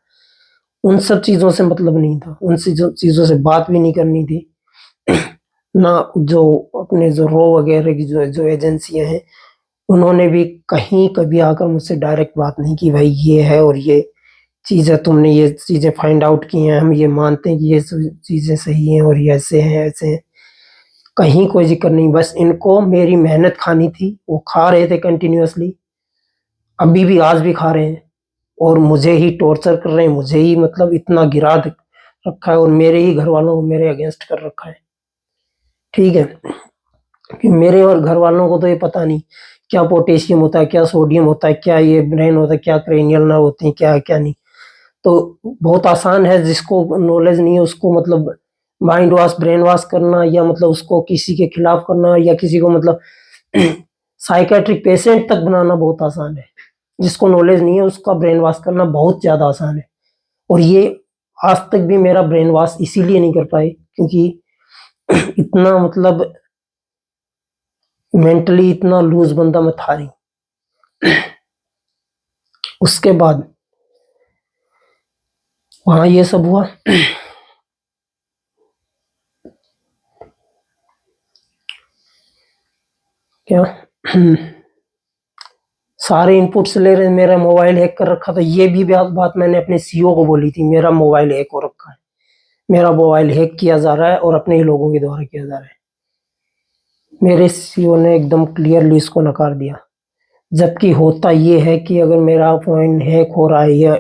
उन सब चीजों से मतलब नहीं था, उन चीजों से बात भी नहीं करनी थी ना, जो अपने जो रो वगैरह की जो एजेंसियां हैं उन्होंने भी कहीं कभी आकर मुझसे डायरेक्ट बात नहीं की, भाई ये है और ये चीज है, तुमने ये चीजें फाइंड आउट की हैं, हम ये मानते हैं कि ये चीजें सही हैं और ये ऐसे हैं ऐसे हैं, कहीं कोई जिक्र नहीं, बस इनको मेरी मेहनत खानी थी, वो खा रहे थे कंटिन्यूअसली, अभी भी आज भी खा रहे हैं, और मुझे ही टॉर्चर कर रहे हैं, मुझे ही मतलब इतना गिरा रखा है, और मेरे ही घर वालों को मेरे अगेंस्ट कर रखा है, ठीक है, कि मेरे और घर वालों को तो ये पता नहीं क्या पोटेशियम होता है, क्या सोडियम होता है, क्या ये ब्रेन होता है, क्या क्रेनियल नर्व होते हैं, क्या क्या नहीं, तो बहुत आसान है, जिसको नॉलेज नहीं है उसको मतलब माइंड वॉश ब्रेन वॉश करना, या मतलब उसको किसी के खिलाफ करना, या किसी को मतलब साइकेट्रिक पेशेंट तक बनाना बहुत आसान है, जिसको नॉलेज नहीं है उसका ब्रेन वॉश करना बहुत ज्यादा आसान है, और ये आज तक भी मेरा ब्रेन वॉश इसीलिए नहीं कर पाए क्योंकि इतना मतलब मेंटली इतना लूज बंदा मैं था नहीं। उसके बाद वहां ये सब हुआ, क्या सारे इनपुट्स ले रहे हैं, मेरा मोबाइल हैक कर रखा था, ये भी बात मैंने अपने सीईओ को बोली थी, मेरा मोबाइल हैक हो रखा है, मेरा मोबाइल हैक किया जा रहा है और अपने ही लोगों के द्वारा किया जा रहा है, मेरे सीईओ ने एकदम क्लियरली इसको नकार दिया, जबकि होता ये है कि अगर मेरा फोन हैक हो रहा है या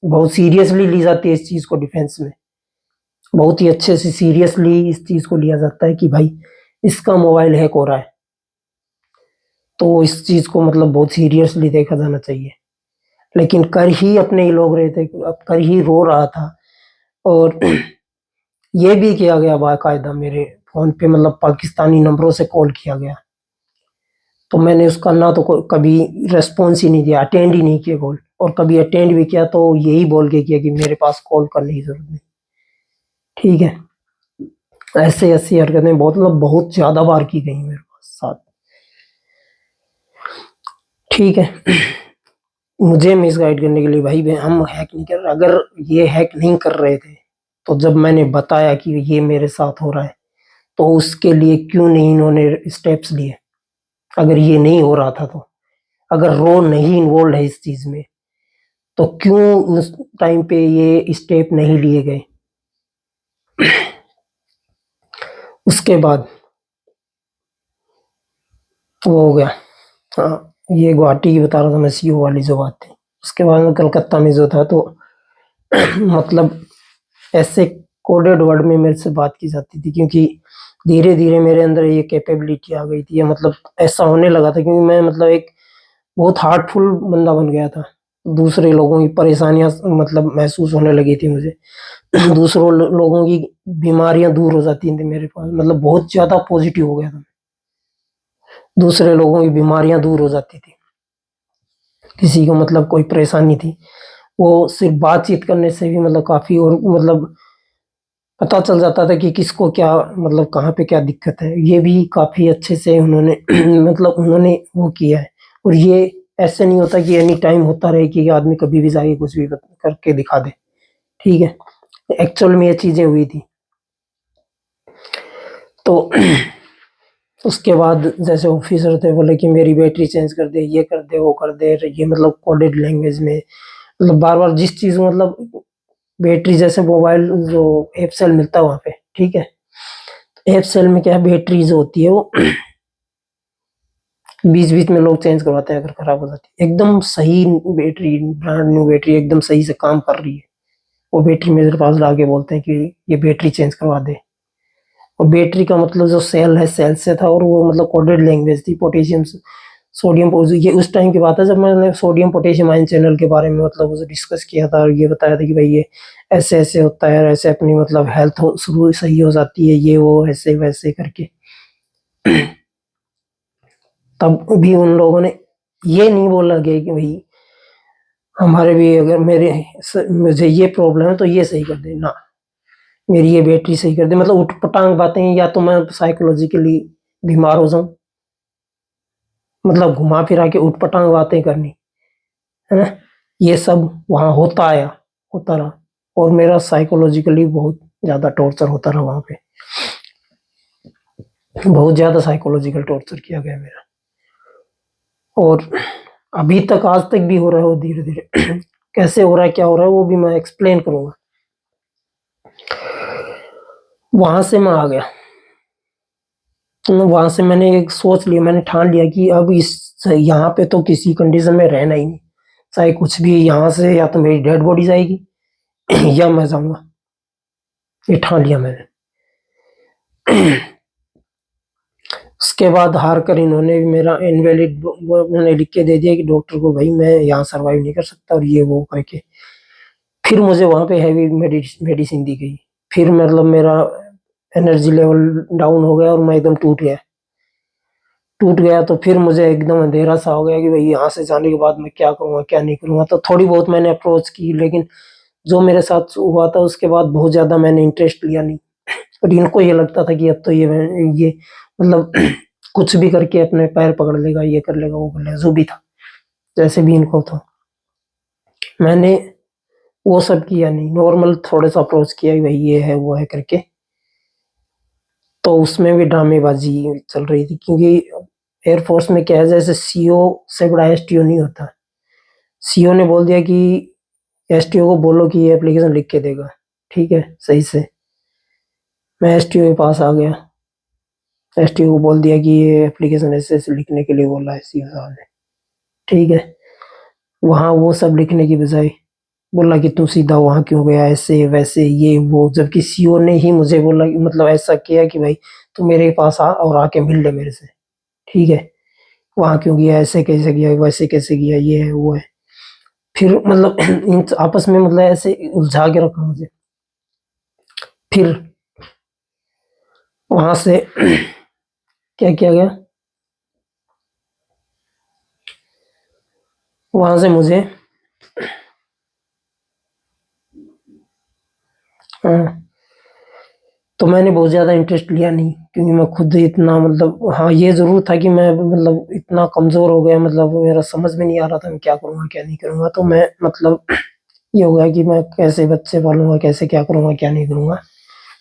बहुत सीरियसली ली जाती है इस चीज को, डिफेंस में बहुत ही अच्छे से सीरियसली इस चीज को लिया जाता है कि भाई इसका मोबाइल हैक हो रहा है, तो इस चीज को मतलब बहुत सीरियसली देखा जाना चाहिए, लेकिन कर ही अपने ही लोग रहे थे, अब कर ही रो रहा था, और ये भी किया गया बाकायदा मेरे फोन पे मतलब पाकिस्तानी नंबरों से कॉल किया गया, तो मैंने उसका ना तो कभी रेस्पॉन्स ही नहीं दिया, अटेंड ही नहीं किया कॉल, और कभी अटेंड भी किया तो यही बोल के किया कि मेरे पास कॉल करने की जरूरत नहीं, ठीक है, ऐसे ऐसी हरकतें बहुत मतलब बहुत ज्यादा बार की गई मेरे पास साथ, ठीक है, मुझे मिसगाइड करने के लिए, भाई हम हैक नहीं कर रहे, अगर ये हैक नहीं कर रहे थे तो जब मैंने बताया कि ये मेरे साथ हो रहा है तो उसके लिए क्यों नहीं इन्होंने स्टेप्स लिए, अगर ये नहीं हो रहा था तो, अगर रो नहीं इन्वॉल्व है इस चीज में तो क्यों उस टाइम पे ये स्टेप नहीं लिए गए। उसके बाद वो हो गया, हाँ ये गुवाहाटी की बता रहा था मैं, सीओ वाली जो बात थी, उसके बाद में कलकत्ता में जो था तो मतलब ऐसे कोडेड वर्ड में मेरे से बात की जाती थी, क्योंकि धीरे धीरे मेरे अंदर ये कैपेबिलिटी आ गई थी, या मतलब ऐसा होने लगा था, क्योंकि मैं मतलब एक बहुत हार्टफुल बंदा बन गया था, दूसरे लोगों की परेशानियां मतलब महसूस होने लगी थी मुझे, दूसरों लोगों की बीमारियां दूर हो जाती थी मेरे पास, मतलब बहुत ज्यादा पॉजिटिव हो गया था, दूसरे लोगों की बीमारियां दूर हो जाती थी, किसी को मतलब कोई परेशानी थी वो सिर्फ बातचीत करने से भी मतलब काफी, और मतलब पता चल जाता था कि किसको क्या मतलब कहाँ पे क्या दिक्कत है। ये भी काफ़ी अच्छे से उन्होंने मतलब उन्होंने वो किया है। और ये ऐसे नहीं होता कि एनी टाइम होता रहे कि आदमी कभी भी जाके कुछ भी करके दिखा दे, ठीक है। एक्चुअल में ये चीज़ें हुई थी। तो उसके बाद जैसे ऑफिसर थे, बोले कि मेरी बैटरी चेंज कर दे, ये कर दे, वो कर दे, ये मतलब कोडेड लैंग्वेज में, मतलब बार बार जिस चीज़ मतलब बैटरी, जैसे मोबाइल जो एप सेल मिलता है वहाँ पे, ठीक है। एप सेल में क्या है, बैटरी जो होती है वो बीच बीच में लोग चेंज करवाते हैं अगर खराब हो जाती है। एकदम सही बैटरी, ब्रांड न्यू बैटरी एकदम सही से काम कर रही है, वो बैटरी मेरे पास ला के बोलते हैं कि ये बैटरी चेंज करवा दे। और बैटरी का मतलब जो सेल है, सेल से था, और वो मतलब कोडेड लैंग्वेज थी, पोटेशियम सोडियम। ये उस टाइम की बात है जब मैंने सोडियम पोटेशियम आयन चैनल के बारे में मतलब उसे डिस्कस किया था, और ये बताया था कि भाई ये ऐसे ऐसे होता है, और ऐसे अपनी मतलब हेल्थ शुरू सही हो जाती है, ये वो ऐसे वैसे करके। तब भी उन लोगों ने ये नहीं बोला गया कि भाई हमारे भी अगर मुझे ये प्रॉब्लम है तो ये सही कर दे ना, मेरी ये बैटरी सही कर दे। मतलब उठपटांग बातें, या तो मैं साइकोलॉजिकली बीमार हो जाऊं, मतलब घुमा फिरा के उठपटांग बातें करनी, है ना। ये सब वहाँ होता रहा, और मेरा साइकोलॉजिकली बहुत ज्यादा टॉर्चर होता रहा वहाँ पे। बहुत ज्यादा साइकोलॉजिकल टॉर्चर किया गया मेरा, और अभी तक आज तक भी हो रहा है वो धीरे धीरे। कैसे हो रहा है, क्या हो रहा है, वो भी मैं एक्सप्लेन करूंगा। वहां से मैं आ गया, तो वहां से मैंने एक सोच लिया, मैंने ठान लिया कि अब इस यहाँ पे तो किसी कंडीशन में रहना ही नहीं, चाहे कुछ भी। यहाँ से या तो मेरी डेड बॉडी जाएगी या मैं जाऊंगा, ये ठान लिया मैंने। उसके बाद हार कर इन्होंने मेरा इनवैलिड उन्होंने लिख के दे दिया कि डॉक्टर को, भाई मैं यहाँ सरवाइव नहीं कर सकता, और ये वो करके फिर मुझे वहां पे हैवी मेडिसिन दी गई। फिर मतलब मेरा एनर्जी लेवल डाउन हो गया, और मैं एकदम टूट गया। तो फिर मुझे एकदम अंधेरा सा हो गया कि भाई यहाँ से जाने के बाद मैं क्या करूँगा क्या नहीं करूँगा। तो थोड़ी बहुत मैंने अप्रोच की, लेकिन जो मेरे साथ हुआ था उसके बाद बहुत ज़्यादा मैंने इंटरेस्ट लिया नहीं। और इनको ये लगता था कि अब तो ये मतलब कुछ भी करके अपने पैर पकड़ लेगा, ये कर लेगा, वो कर लेगा, जो भी था, जैसे भी इनको था। मैंने वो सब किया नहीं, नॉर्मल थोड़ा सा अप्रोच किया कि भाई ये है वो है करके। तो उसमें भी ड्रामेबाजी चल रही थी, क्योंकि एयरफोर्स में क्या है, जैसे सीओ से बड़ा एसटीओ नहीं होता। सीओ ने बोल दिया कि एसटीओ को बोलो कि ये एप्लीकेशन लिख के देगा, ठीक है, सही से। मैं एसटीओ के पास आ गया, एसटीओ को बोल दिया कि ये एप्लीकेशन ऐसे ऐसे लिखने के लिए बोला है सीओ साहब ने, ठीक है। वहाँ वो सब लिखने की बजाय बोला कि तू सीधा वहाँ क्यों गया, ऐसे वैसे ये वो, जबकि सीओ ने ही मुझे बोला कि मतलब ऐसा किया कि भाई तू मेरे पास आ और आके मिल ले मेरे से, ठीक है। वहाँ क्यों गया, ऐसे कैसे गया, वैसे कैसे गया, ये है वो है। फिर मतलब इन आपस में मतलब ऐसे उलझा के रखा मुझे। फिर वहां से क्या किया गया, वहां से मुझे हाँ, तो मैंने बहुत ज़्यादा इंटरेस्ट लिया नहीं, क्योंकि मैं खुद ही इतना मतलब, हाँ ये ज़रूर था कि मैं मतलब इतना कमज़ोर हो गया, मतलब मेरा समझ में नहीं आ रहा था मैं क्या करूँगा क्या नहीं करूँगा। तो मैं मतलब ये हो गया कि मैं कैसे बच्चे पालूंगा, कैसे क्या करूँगा क्या नहीं करूँगा,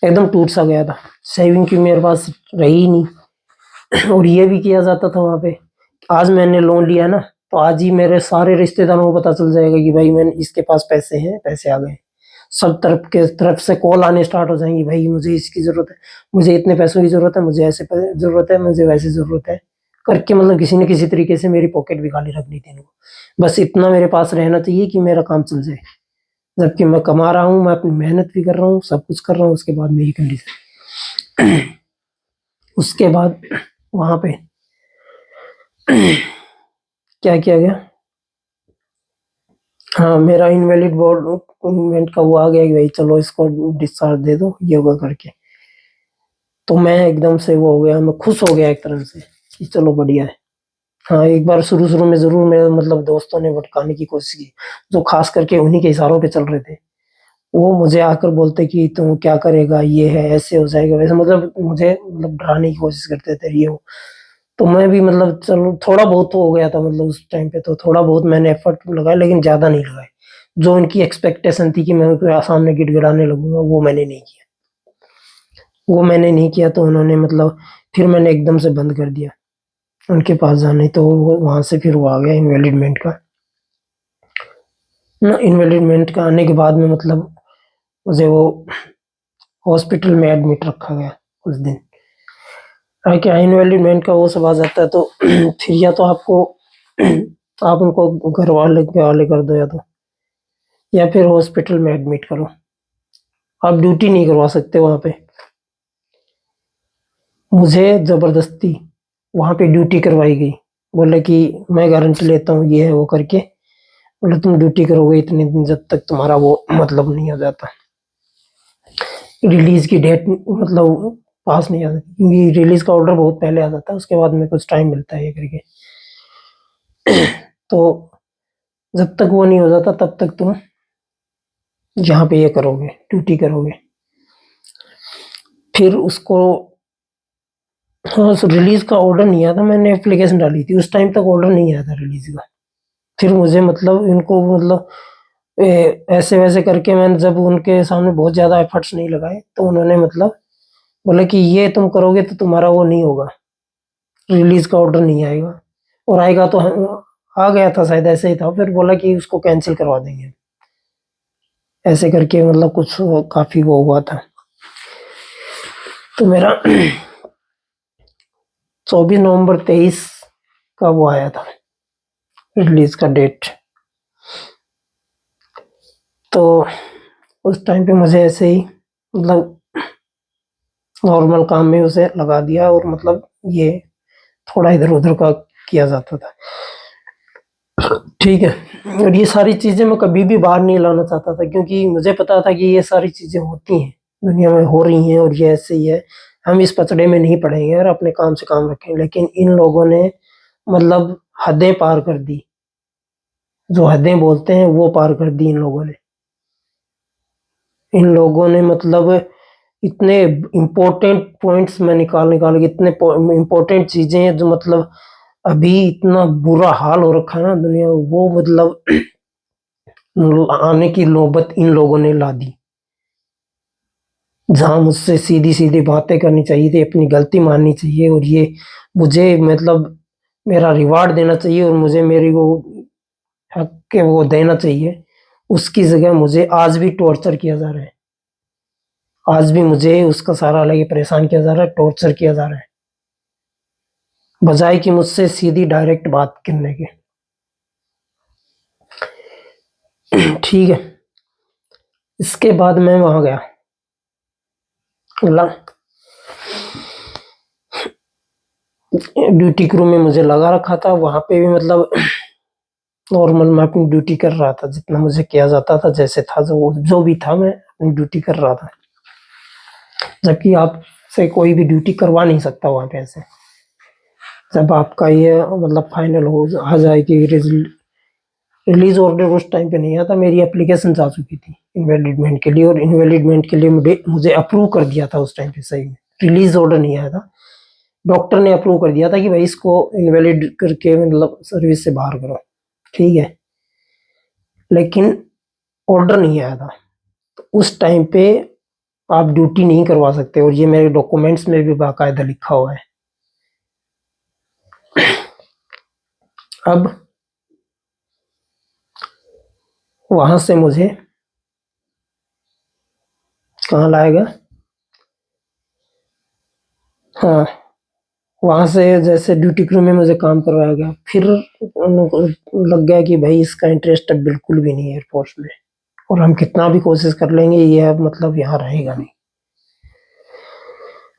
एकदम टूट सा गया था। सेविंग की मेरे पास रही ही नहीं। और ये भी किया जाता था वहाँ पे, आज मैंने लोन लिया ना, तो आज ही मेरे सारे रिश्तेदारों को पता चल जाएगा कि भाई मैंने इसके पास पैसे हैं, पैसे आ गए। सब तरफ से कॉल आने स्टार्ट हो जाएंगी, भाई मुझे इसकी जरूरत है, मुझे इतने पैसों की जरूरत है, मुझे ऐसे जरूरत है, मुझे वैसे जरूरत है करके। मतलब किसी न किसी तरीके से मेरी पॉकेट भी खाली रखनी थी इनको। बस इतना मेरे पास रहना चाहिए कि मेरा काम चल जाए, जबकि मैं कमा रहा हूँ, मैं अपनी मेहनत भी कर रहा हूँ, सब कुछ कर रहा हूँ। उसके बाद मेरी कंडीशन, उसके बाद वहां पे क्या किया गया, हाँ मेरा इनवैलिड बोर्ड इवेंट का वो आ गया कि भाई चलो इसको डिस्चार्ज दे दो, योगा करके। तो मैं एकदम से वो हो गया, मैं खुश हो गया एक तरह से कि चलो बढ़िया है। हाँ एक बार शुरू शुरू में जरूर मेरे मतलब दोस्तों ने भटकाने की कोशिश की, जो खास करके उन्हीं के इशारों पे चल रहे थे। वो मुझे आकर बोलते कि तू क्या करेगा, ये है, ऐसे हो जाएगा, वैसे मतलब मुझे मतलब डराने की कोशिश करते थे ये वो। तो मैं भी मतलब चलो थोड़ा बहुत तो हो गया था, मतलब उस टाइम पे तो थोड़ा बहुत मैंने एफर्ट लगाया, लेकिन ज्यादा नहीं लगाए। जो उनकी एक्सपेक्टेशन थी कि मैं उनके सामने गिड़गिड़ाने लगूंगा, वो मैंने नहीं किया। तो उन्होंने मतलब फिर मैंने एकदम से बंद कर दिया उनके पास जाने। तो वहां से फिर वो आ गया इनवैलिडमेंट का ना। इनवैलिडमेंट का आने के बाद में मतलब मुझे वो हॉस्पिटल में एडमिट रखा गया उस दिन। क्या इनवैलिडमेंट का वो सब आ जाता है तो फिर या तो आपको आप उनको घर वाले के हवाले कर दो, या फिर हॉस्पिटल में एडमिट करो। आप ड्यूटी नहीं करवा सकते वहां पे। मुझे जबरदस्ती वहां पे ड्यूटी करवाई गई। बोले कि मैं गारंटी लेता हूँ ये है वो करके। बोले तुम ड्यूटी करोगे इतने दिन जब तक तुम्हारा वो मतलब नहीं आ जाता, रिलीज की डेट मतलब पास नहीं आ जाती, क्योंकि रिलीज का ऑर्डर बहुत पहले आ जाता है, उसके बाद में कुछ टाइम मिलता है ये करके। तो जब तक वो नहीं हो जाता तब तक तुम यहाँ पे ये करोगे, ड्यूटी करोगे। फिर उसको, हाँ, रिलीज का ऑर्डर नहीं आया था। मैंने एप्लीकेशन डाली थी, उस टाइम तक ऑर्डर नहीं आया था रिलीज का। फिर मुझे मतलब इनको मतलब ऐसे वैसे करके मैंने जब उनके सामने बहुत ज्यादा एफर्ट्स नहीं लगाए, तो उन्होंने मतलब बोला कि ये तुम करोगे तो तुम्हारा वो नहीं होगा, रिलीज का ऑर्डर नहीं आएगा। और आएगा तो आ गया था शायद, ऐसे ही था। फिर बोला कि उसको कैंसिल करवा देंगे, ऐसे करके मतलब कुछ काफी वो हुआ था। तो मेरा 24 नवंबर 23 का वो आया था, रिलीज का डेट। तो उस टाइम पे मुझे ऐसे ही मतलब नॉर्मल काम में उसे लगा दिया, और मतलब ये थोड़ा इधर उधर का किया जाता था, ठीक है। और ये सारी चीजें मैं कभी भी बाहर नहीं लाना चाहता था, क्योंकि मुझे पता था कि ये सारी चीजें होती हैं, दुनिया में हो रही हैं, और ये ऐसे ही है। हम इस पचड़े में नहीं पड़ेंगे और अपने काम से काम रखेंगे। लेकिन इन लोगों ने मतलब हदें पार कर दी, जो हदें बोलते हैं वो पार कर दी इन लोगों ने। इन लोगों ने मतलब इतने इम्पोर्टेंट पॉइंट्स में निकाल निकाल के, इतने इम्पोर्टेंट चीजें हैं जो मतलब अभी इतना बुरा हाल हो रखा है ना दुनिया, वो मतलब आने की नौबत इन लोगों ने ला दी। जहां मुझसे सीधी सीधी बातें करनी चाहिए थी, अपनी गलती माननी चाहिए, और ये मुझे मतलब मेरा रिवार्ड देना चाहिए, और मुझे मेरी वो हक के वो देना चाहिए, उसकी जगह मुझे आज भी टॉर्चर किया जा रहा है। आज भी मुझे उसका सहारा लेके परेशान किया जा रहा है, टॉर्चर किया जा रहा है, बजाय कि मुझसे सीधी डायरेक्ट बात करने के। ठीक है। इसके बाद मैं वहां गया, मतलब ड्यूटी क्रू में मुझे लगा रखा था। वहां पे भी मतलब नॉर्मल मैं अपनी ड्यूटी कर रहा था, जितना मुझे किया जाता था, जैसे था जो भी था, मैं अपनी ड्यूटी कर रहा था। जबकि आपसे कोई भी ड्यूटी करवा नहीं सकता वहां पे ऐसे। जब आपका ये मतलब फाइनल हो आ जाए कि रिलीज ऑर्डर, उस टाइम पे नहीं आता, मेरी एप्लीकेशन जा चुकी थी इनवैलिडमेंट के लिए, और इनवैलिडमेंट के लिए मुझे अप्रूव कर दिया था उस टाइम पे। सही में रिलीज ऑर्डर नहीं आया था, डॉक्टर ने अप्रूव कर दिया था कि भाई इसको इनवैलिड करके मतलब सर्विस से बाहर करो, ठीक है। लेकिन ऑर्डर नहीं आया था। तो उस टाइम पे आप ड्यूटी नहीं करवा सकते, और ये मेरे डॉक्यूमेंट्स में भी बाकायदा लिखा हुआ है। अब वहां से मुझे कहाँ लाएगा, हाँ, वहां से जैसे ड्यूटी क्रू में मुझे काम करवाया गया। फिर उनको लग गया कि भाई इसका इंटरेस्ट अब बिल्कुल भी नहीं है एयरफोर्स में, और हम कितना भी कोशिश कर लेंगे ये अब मतलब यहाँ रहेगा नहीं।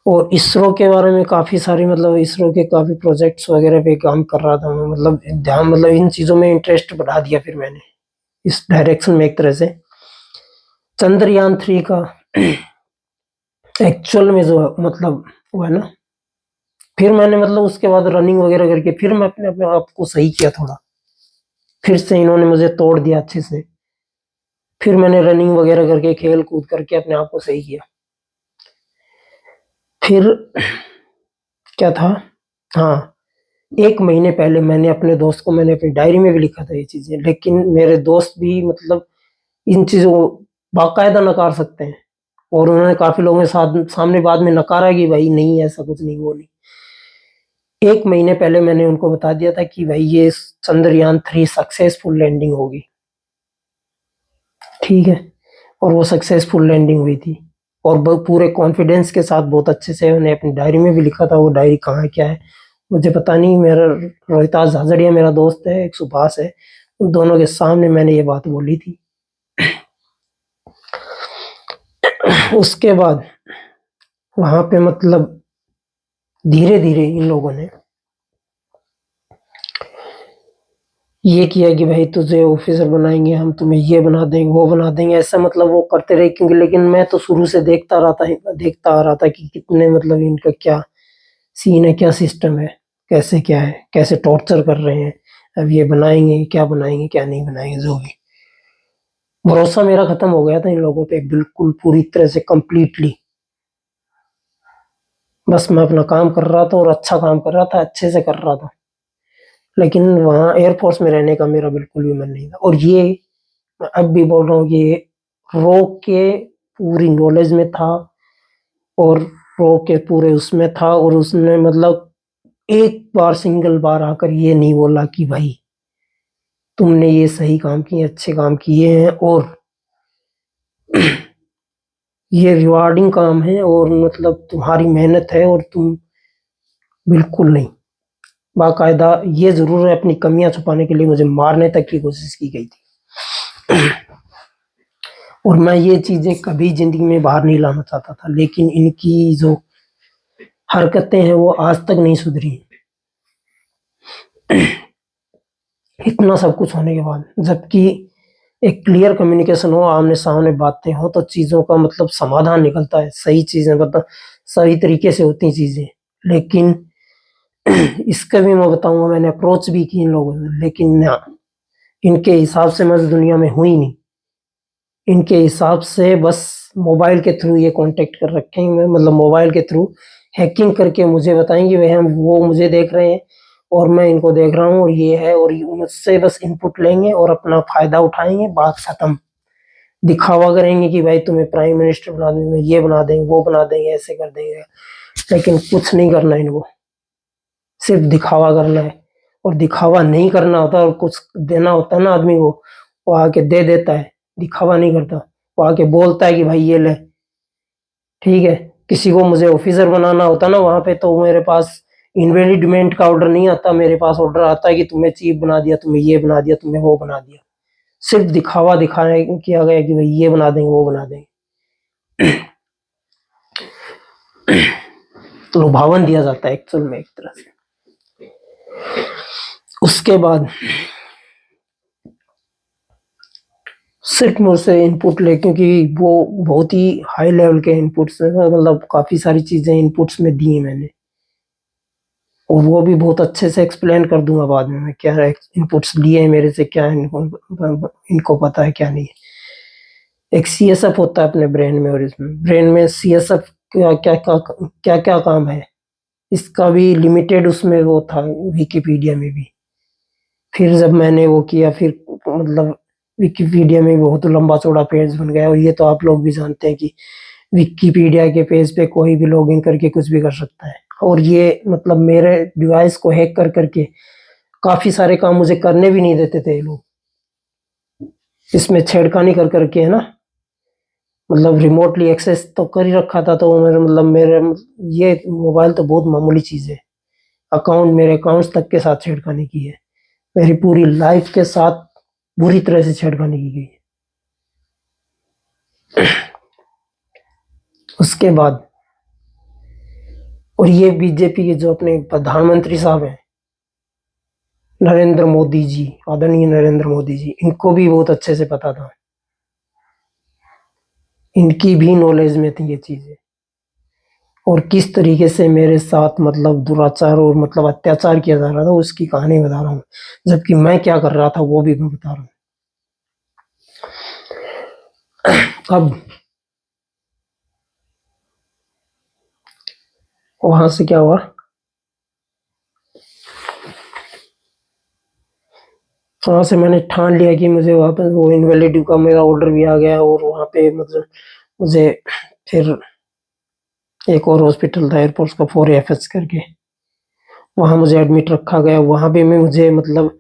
और इसरो के बारे में काफी सारी मतलब इसरो के काफी प्रोजेक्ट्स वगैरह पे काम कर रहा था मैं, मतलब ध्यान मतलब इन चीजों में इंटरेस्ट बढ़ा दिया फिर मैंने, इस डायरेक्शन में एक तरह से। चंद्रयान 3 का एक्चुअल में जो मतलब वो है ना, फिर मैंने मतलब उसके बाद रनिंग वगैरह करके फिर मैं अपने अपने आप को सही किया थोड़ा। फिर से इन्होंने मुझे तोड़ दिया अच्छे से। फिर मैंने रनिंग वगैरह करके खेल कूद करके अपने आप को सही किया। फिर क्या था, हाँ, 1 महीने पहले मैंने अपने दोस्त को मैंने अपनी डायरी में भी लिखा था ये चीज़ें, लेकिन मेरे दोस्त भी मतलब इन चीज़ों को बाकायदा नकार सकते हैं, और उन्होंने काफ़ी लोगों के साथ सामने बाद में नकारा कि भाई नहीं ऐसा कुछ नहीं, वो नहीं। 1 महीने पहले मैंने उनको बता दिया था कि भाई ये चंद्रयान 3 सक्सेसफुल लैंडिंग होगी, ठीक है? और वो सक्सेसफुल लैंडिंग हुई थी, और पूरे कॉन्फिडेंस के साथ बहुत अच्छे से मैंने अपनी डायरी में भी लिखा था। वो डायरी कहाँ है, क्या है, मुझे पता नहीं। मेरा रोहितास झाझड़िया मेरा दोस्त है, एक सुभाष है, उन दोनों के सामने मैंने ये बात बोली थी। उसके बाद वहां पे मतलब धीरे धीरे इन लोगों ने ये किया कि भाई तुझे ऑफिसर बनाएंगे, हम तुम्हें ये बना देंगे, वो बना देंगे, ऐसा मतलब वो करते रहे। क्योंकि लेकिन मैं तो शुरू से देखता आ रहा था कि कितने मतलब इनका क्या सीन है, क्या सिस्टम है, कैसे क्या है, कैसे टॉर्चर कर रहे हैं। अब ये बनाएंगे क्या नहीं बनाएंगे, जो भी। भरोसा मेरा खत्म हो गया था इन लोगों पे, बिल्कुल पूरी तरह से कंप्लीटली। बस मैं अपना काम कर रहा था, और अच्छा काम कर रहा था, अच्छे से कर रहा था। लेकिन वहाँ एयरफोर्स में रहने का मेरा बिल्कुल भी मन नहीं था। और ये मैं अब भी बोल रहा हूँ कि ये रो के पूरी नॉलेज में था, और रो के पूरे उसमें था, और उसने मतलब एक बार सिंगल बार आकर ये नहीं बोला कि भाई तुमने ये सही काम किए, अच्छे काम किए हैं, और ये रिवार्डिंग काम है, और मतलब तुम्हारी मेहनत है, और तुम बिल्कुल नहीं। बाकायदा ये जरूर है, अपनी कमियां छुपाने के लिए मुझे मारने तक की कोशिश की गई थी। और मैं ये चीजें कभी जिंदगी में बाहर नहीं लाना चाहता था, लेकिन इनकी जो हरकतें हैं वो आज तक नहीं सुधरी। इतना सब कुछ होने के बाद, जबकि एक क्लियर कम्युनिकेशन हो, आमने सामने बातें हो, तो चीजों का मतलब समाधान निकलता है, सही चीजें मतलब सही तरीके से होती चीजें। लेकिन इसका भी मैं बताऊंगा, मैंने अप्रोच भी की इन लोगों ने, लेकिन ना, इनके हिसाब से मैं दुनिया में हुई नहीं। इनके हिसाब से बस मोबाइल के थ्रू ये कांटेक्ट कर रखे हैं, मतलब मोबाइल के थ्रू हैकिंग करके मुझे बताएंगे वह हम वो मुझे देख रहे हैं, और मैं इनको देख रहा हूँ, और ये है, और मुझसे बस इनपुट लेंगे और अपना फायदा उठाएंगे, बात खत्म। दिखावा करेंगे कि भाई तुम्हें प्राइम मिनिस्टर बना देंगे, ये बना देंगे, वो बना देंगे, ऐसे कर देंगे, लेकिन कुछ नहीं करना इनको, सिर्फ दिखावा करना है। और दिखावा नहीं करना होता, और कुछ देना होता है ना आदमी को, वो आके दे देता है, दिखावा नहीं करता। वो आके बोलता है कि भाई ये ले, ठीक है। किसी को मुझे ऑफिसर बनाना होता ना वहां पे, तो मेरे पास इन्वेलिडमेंट का ऑर्डर नहीं आता, मेरे पास ऑर्डर आता है कि तुम्हें चीफ बना दिया, तुम्हें ये बना दिया, तुम्हें वो बना दिया। सिर्फ दिखावा दिखाने किया गया कि भाई ये बना देंगे, वो बना देंगे। तो लुभावन दिया जाता है एक्चुअल में, एक तरह से। उसके बाद सिर्फ मुझसे इनपुट ले, क्योंकि वो बहुत ही हाई लेवल के इनपुट्स हैं, मतलब काफी सारी चीजें इनपुट्स में दी हैं मैंने, और वो भी बहुत अच्छे से एक्सप्लेन कर दूंगा बाद में मैं क्या इनपुट्स लिए हैं मेरे से, क्या इनको पता है क्या नहीं है। एक सीएसएफ होता है अपने ब्रेन में, और इसमें ब्रेन में सीएसएफ क्या क्या क्या क्या काम है, इसका भी लिमिटेड उसमें वो था विकिपीडिया में भी। फिर जब मैंने वो किया, फिर मतलब विकिपीडिया में बहुत लंबा चौड़ा पेज बन गया, और ये तो आप लोग भी जानते हैं कि विकिपीडिया के पेज पे कोई भी लॉगिन करके कुछ भी कर सकता है। और ये मतलब मेरे डिवाइस को हैक कर करके काफी सारे काम मुझे करने भी नहीं देते थे ये लोग, इसमें छेड़खानी कर करके, है ना, मतलब रिमोटली एक्सेस तो कर ही रखा था। तो मेरे ये मोबाइल तो बहुत मामूली चीज है, मेरे अकाउंट्स तक के साथ छेड़खानी की है, मेरी पूरी लाइफ के साथ बुरी तरह से छेड़खानी की गई है। उसके बाद, और ये बीजेपी के जो अपने प्रधानमंत्री साहब हैं, नरेंद्र मोदी जी, आदरणीय नरेंद्र मोदी जी, इनको भी बहुत अच्छे से पता था, इनकी भी नॉलेज में थी ये चीजें, और किस तरीके से मेरे साथ मतलब दुराचार और मतलब अत्याचार किया जा रहा था, उसकी कहानी बता रहा हूँ। जबकि मैं क्या कर रहा था वो भी मैं बता रहा हूँ। अब वहां से क्या हुआ, वहां से मैंने ठान लिया कि मुझे वापस वो इनवैलिड का मेरा ऑर्डर भी आ गया, और वहां पे मतलब मुझे फिर एक और हॉस्पिटल था एयरपोर्ट का 4FH करके, वहां मुझे एडमिट रखा गया। वहां भी मैं मुझे मतलब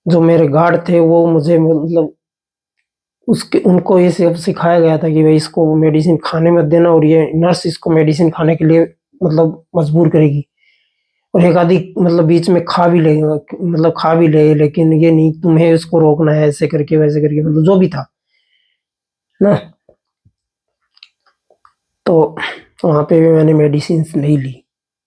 जो मेरे गार्ड थे वो मुझे मतलब उसके उनको ये सब सिखाया गया था कि भाई इसको मेडिसिन खाने मत देना, और ये नर्स इसको मेडिसिन खाने के लिए मतलब मजबूर करेगी, और एक आधी मतलब बीच में खा भी लेगा, मतलब खा भी ले, लेकिन ये नहीं तुम्हें उसको रोकना है ऐसे करके वैसे करके, मतलब जो भी था ना। तो वहां पे भी मैंने मेडिसिन नहीं ली,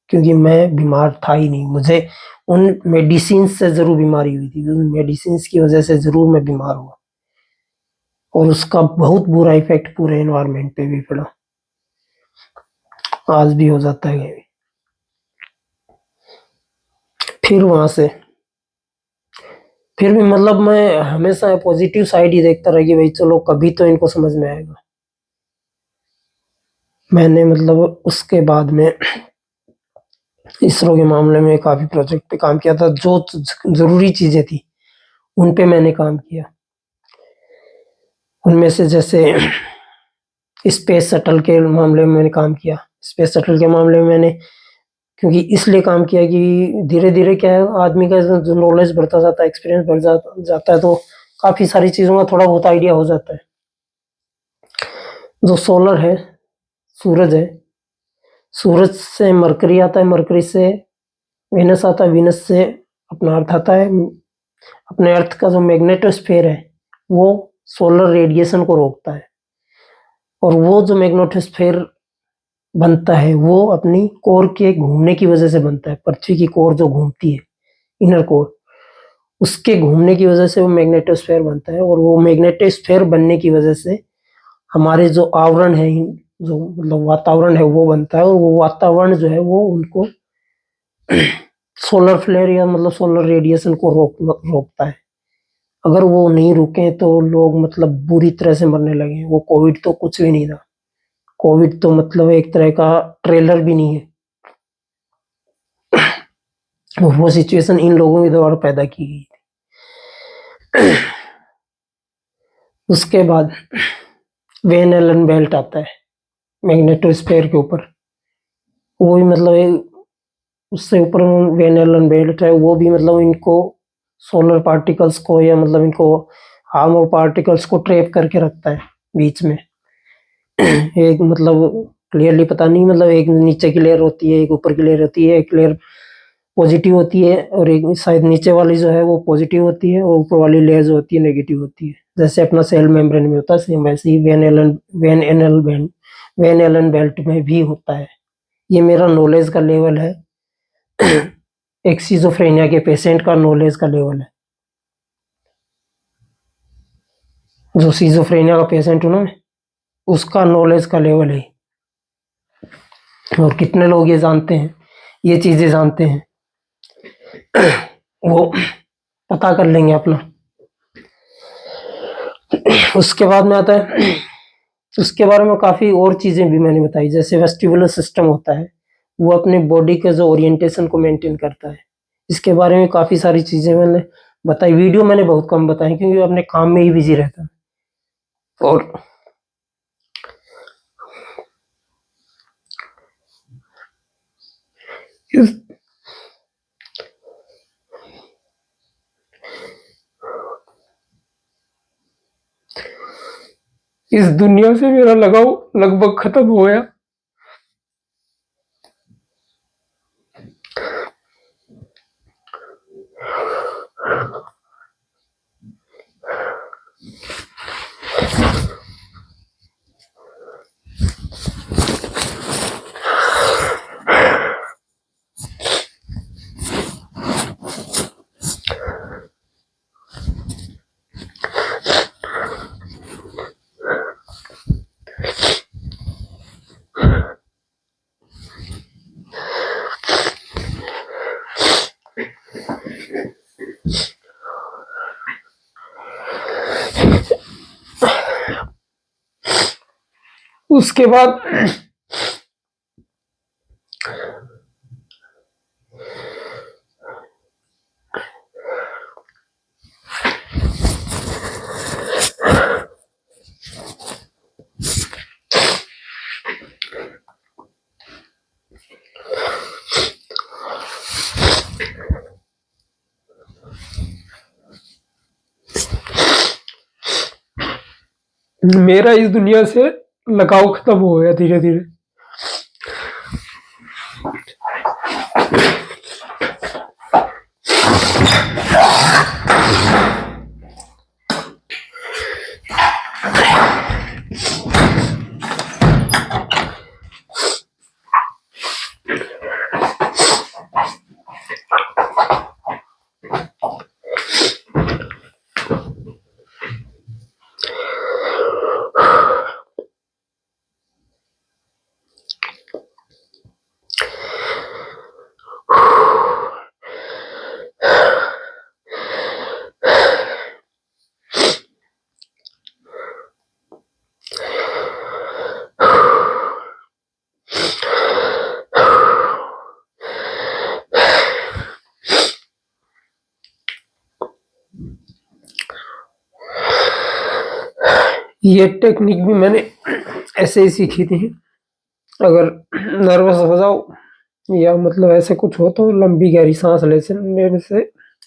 क्योंकि मैं बीमार था ही नहीं, मुझे उन मेडिसिन से जरूर बीमारी हुई थी, उन मेडिसिन की वजह से जरूर मैं बीमार हुआ, और उसका बहुत बुरा इफेक्ट पूरे एनवायरनमेंट पे भी पड़ा, आज भी हो जाता है। फिर वहां से फिर भी मतलब मैं हमेशा पॉजिटिव साइड ही देखता रहा कि भाई चलो कभी तो इनको समझ में आएगा। मैंने मतलब उसके बाद में इसरो के मामले में काफी प्रोजेक्ट पे काम किया था, जो जरूरी चीजें थी उन पे मैंने काम किया। उनमें से जैसे स्पेस शटल के मामले में मैंने काम किया। स्पेस शटल के मामले में मैंने क्योंकि इसलिए काम किया कि धीरे धीरे क्या है, आदमी का जो नॉलेज बढ़ता जाता है, एक्सपीरियंस बढ़ जाता है, तो काफी सारी चीजों का थोड़ा बहुत आइडिया हो जाता है। जो सोलर है, सूरज है, सूरज से मरकरी आता है, मरकरी से वेनस आता है, वेनस से अपना अर्थ आता है। अपने अर्थ का जो मैग्नेटोस्फेयर है वो सोलर रेडिएशन को रोकता है, और वो जो मैग्नेटोस्फेयर बनता है वो अपनी कोर के घूमने की वजह से बनता है। पृथ्वी की कोर जो घूमती है, इनर कोर, उसके घूमने की वजह से वो मैग्नेटोस्फेयर बनता है, और वो मैग्नेटोस्फेयर बनने की वजह से हमारे जो आवरण है, जो मतलब वातावरण है वो बनता है, और वो वातावरण जो है वो उनको सोलर फ्लेयर या मतलब सोलर रेडिएशन को रोकता है। अगर वो नहीं रुके तो लोग मतलब बुरी तरह से मरने लगे। वो कोविड तो कुछ भी नहीं था, कोविड तो मतलब एक तरह का ट्रेलर भी नहीं है, वो सिचुएशन इन लोगों के द्वारा पैदा की गई थी। उसके बाद वेन एलन बेल्ट आता है मैग्नेटोस्फेयर के ऊपर, वो भी मतलब उससे ऊपर वेन एलन बेल्ट है, वो भी मतलब इनको सोलर पार्टिकल्स को या मतलब इनको हार्मफुल पार्टिकल्स को ट्रैप करके रखता है बीच में। एक मतलब क्लियरली पता नहीं, मतलब एक नीचे की लेयर होती है, एक ऊपर की लेयर होती है, एक लेयर पॉजिटिव होती है और एक शायद नीचे वाली जो है वो पॉजिटिव होती है, और ऊपर वाली लेयर जो होती है नेगेटिव होती है। जैसे अपना सेल मेम्ब्रेन में होता है सेम वैसे ही वेन एलन बेल्ट में भी होता है। ये मेरा नॉलेज का लेवल है, एक सिजोफ्रेनिया के पेशेंट का नॉलेज का लेवल है। जो सिजोफ्रेनिया का पेशेंट हूं ना, उसका नॉलेज का लेवल है। और कितने लोग ये जानते हैं, ये चीजें जानते हैं, वो पता कर लेंगे अपना। उसके बाद में आता है, उसके बारे में काफी और चीजें भी मैंने बताई, जैसे वेस्टिबुलर सिस्टम होता है, वो अपने बॉडी के जो ओरिएंटेशन को मेंटेन करता है। इसके बारे में काफी सारी चीजें मैंने बताई। वीडियो मैंने बहुत कम बताई क्योंकि अपने काम में ही बिजी रहता है। और इस, इस दुनिया से मेरा लगाव लगभग खत्म हो गया। उसके बाद मेरा इस दुनिया से लगाव खत्म हो गया धीरे धीरे। ये टेक्निक भी मैंने ऐसे ही सीखी थी। अगर नर्वस हो जाओ या मतलब ऐसे कुछ हो तो लंबी गहरी सांस लेने से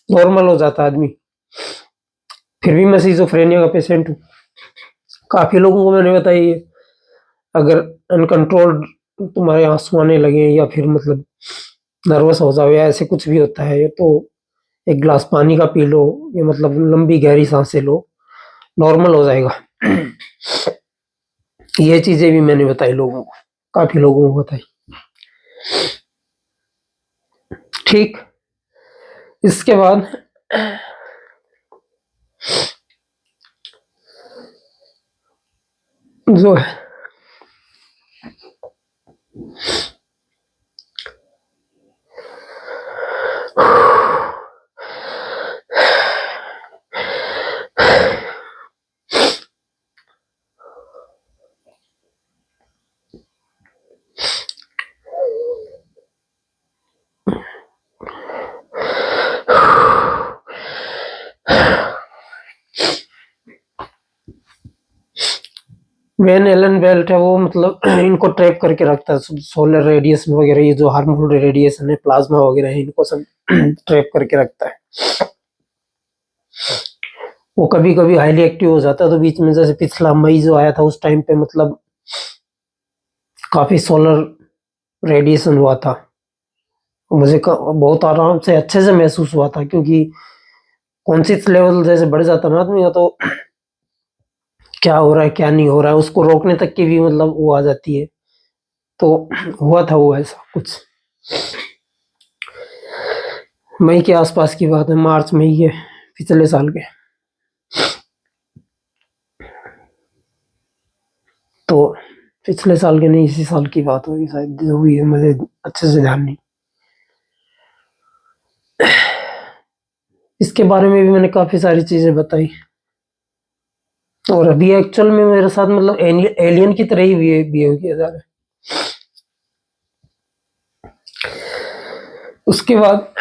नॉर्मल हो जाता आदमी। फिर भी मैं सिजोफ्रेनिया का पेशेंट हूँ। काफी लोगों को मैंने बताई है, अगर अनकंट्रोल्ड तुम्हारे आंसू आने लगे या फिर मतलब नर्वस हो जाओ या ऐसे कुछ भी होता है तो एक गिलास पानी का पी लो, या मतलब लंबी गहरी सांसें लो, नॉर्मल हो जाएगा। ये चीजें भी मैंने बताई लोगों को, काफी लोगों को बताई। ठीक, इसके बाद जो है वेन एलन बेल्ट है, वो मतलब इनको ट्रैप करके रखता है, सोलर रेडिएशन वगैरह, ये जो हार्मफुल रेडिएशन है, प्लाज्मा वगैरह है, इनको सब ट्रैप करके रखता है। वो कभी कभी हाईली एक्टिव हो जाता है, तो बीच में जैसे पिछला मई जो आया था उस टाइम पे मतलब काफी सोलर रेडिएशन हुआ था। मुझे बहुत आराम से अच्छे से महसूस हुआ था, क्योंकि कॉन्शियस लेवल जैसे बढ़ जाता ना आदमी का, तो क्या हो रहा है क्या नहीं हो रहा है उसको रोकने तक की भी मतलब वो आ जाती है। तो हुआ था वो ऐसा कुछ मई के आसपास की बात है, मार्च मई के पिछले साल के। तो पिछले साल के नहीं, इसी साल की बात होगी शायद, जो भी है मुझे अच्छे से ध्यान नहीं। इसके बारे में भी मैंने काफी सारी चीजें बताई, और अभी एक्चुअल में मेरे साथ मतलब एलियन की तरह ही बिहेव किया जा रहा है। उसके बाद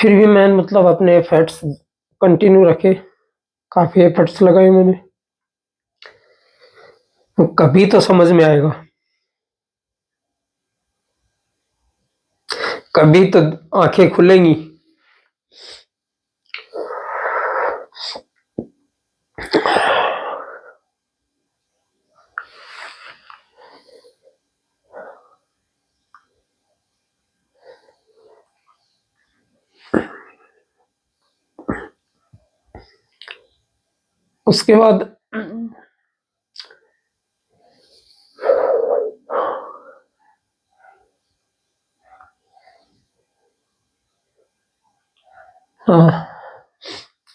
फिर भी मैं मतलब अपने एफर्ट्स कंटिन्यू रखे, काफी एफर्ट्स लगाए मैंने। तो कभी तो समझ में आएगा, कभी तो आंखें खुलेंगी। उसके बाद हाँ,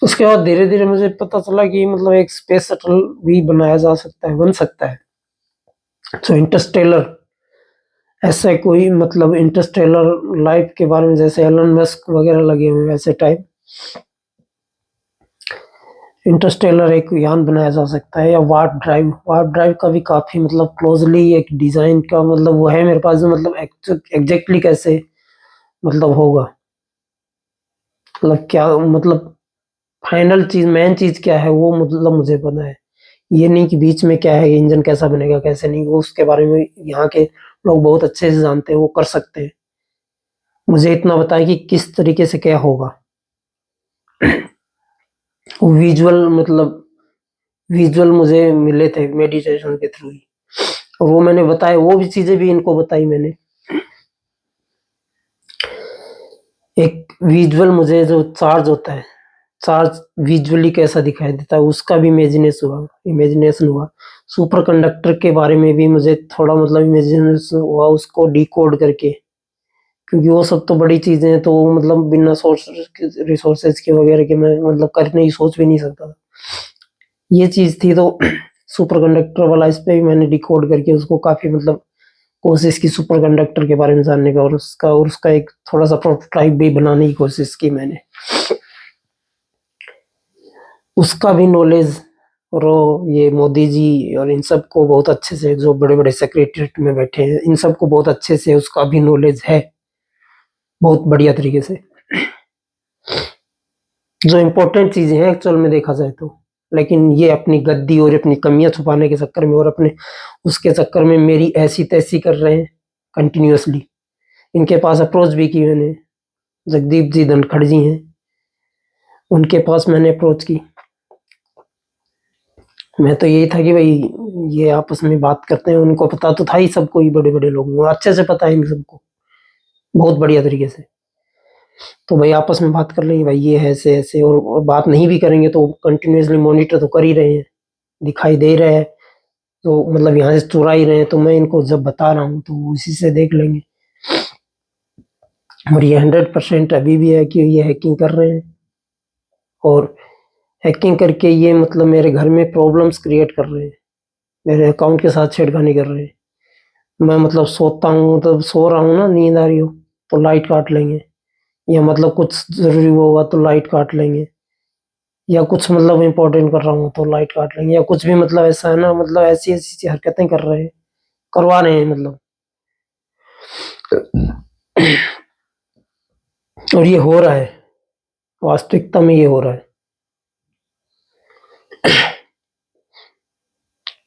उसके बाद धीरे-धीरे मुझे पता चला कि मतलब एक स्पेस शटल भी बनाया जा सकता है, बन सकता है। जो इंटरस्टेलर ऐसे कोई मतलब इंटरस्टेलर लाइफ के बारे में जैसे एलन मस्क वगैरह लगे हुए हैं वैसे टाइप इंटरस्टेलर एक यान बनाया जा सकता है, या वार्प ड्राइव का भी काफी मतलब क्लोजली एक डिजाइन का मतलब वो है मेरे पास, जो मतलब एग्जैक्टली कैसे मतलब होगा, मतलब क्या मतलब फाइनल चीज मेन चीज क्या है वो मतलब मुझे पता है। ये नहीं कि बीच में क्या है, इंजन कैसा बनेगा कैसे नहीं, वो उसके बारे में यहाँ के लोग बहुत अच्छे से जानते हैं, वो कर सकते हैं। मुझे इतना बताया कि किस तरीके से क्या होगा। विजुअल मतलब विजुअल मुझे मिले थे मेडिटेशन के थ्रू ही, और वो मैंने बताया, वो भी चीजें भी इनको बताई मैंने। एक विजुअल मुझे जो चार्ज होता है, चार्ज विजुअली कैसा दिखाई देता है उसका भी इमेजिनेशन हुआ। सुपर कंडक्टर के बारे में भी मुझे थोड़ा मतलब इमेजिनेशन हुआ, उसको डिकोड करके, क्योंकि वो सब तो बड़ी चीजें हैं, तो वो मतलब बिना सोर्स रिसोर्सेज के वगैरह के मैं मतलब करने की सोच भी नहीं सकता था। ये चीज थी, तो सुपर कंडक्टर वाला इस पे भी मैंने डिकोड करके उसको काफी मतलब कोशिश की सुपर कंडक्टर के बारे में जानने का, और उसका एक थोड़ा सा प्रोटोटाइप भी बनाने की कोशिश की मैंने। उसका भी नॉलेज, और ये मोदी जी और इन सब को बहुत अच्छे से, जो बड़े बड़े सेक्रेटरीट में बैठे हैं, इन सब को बहुत अच्छे से उसका भी नॉलेज है, बहुत बढ़िया तरीके से। जो इम्पोर्टेंट चीजें हैं एक्चुअल में देखा जाए तो, लेकिन ये अपनी गद्दी और अपनी कमियां छुपाने के चक्कर में और अपने उसके चक्कर में मेरी ऐसी तैसी कर रहे हैं कंटिन्यूअसली। इनके पास अप्रोच भी की मैंने, जगदीप जी धनखड़ जी हैं, उनके पास मैंने अप्रोच की। मैं तो यही था कि भाई ये आपस में बात करते हैं, उनको पता तो था ही सबको, ही बड़े बड़े लोगों को अच्छे से पता है इन सबको बहुत बढ़िया तरीके से। तो भाई आपस में बात कर लेंगे, भाई ये है ऐसे ऐसे, और बात नहीं भी करेंगे तो कंटिन्यूअसली मॉनिटर तो कर ही रहे हैं, दिखाई दे रहा है, तो मतलब यहाँ से चुरा ही रहे हैं, तो मैं इनको जब बता रहा हूँ तो उसी से देख लेंगे। और ये 100% अभी भी है कि ये हैकिंग कर रहे हैं, और हैकिंग करके ये मतलब मेरे घर में प्रॉब्लम्स क्रिएट कर रहे हैं, मेरे अकाउंट के साथ छेड़खानी कर रहे हैं। मैं मतलब सोता हूँ, तब सो रहा हूँ ना, नींद आ रही हो तो लाइट काट लेंगे, या मतलब कुछ जरूरी होगा तो लाइट काट लेंगे, या कुछ मतलब इम्पोर्टेंट कर रहा हूँ तो लाइट काट लेंगे, या कुछ भी मतलब ऐसा है ना, मतलब ऐसी ऐसी हरकतें कर रहे हैं, करवा रहे हैं मतलब। और ये हो रहा है, वास्तविकता में ये हो रहा है।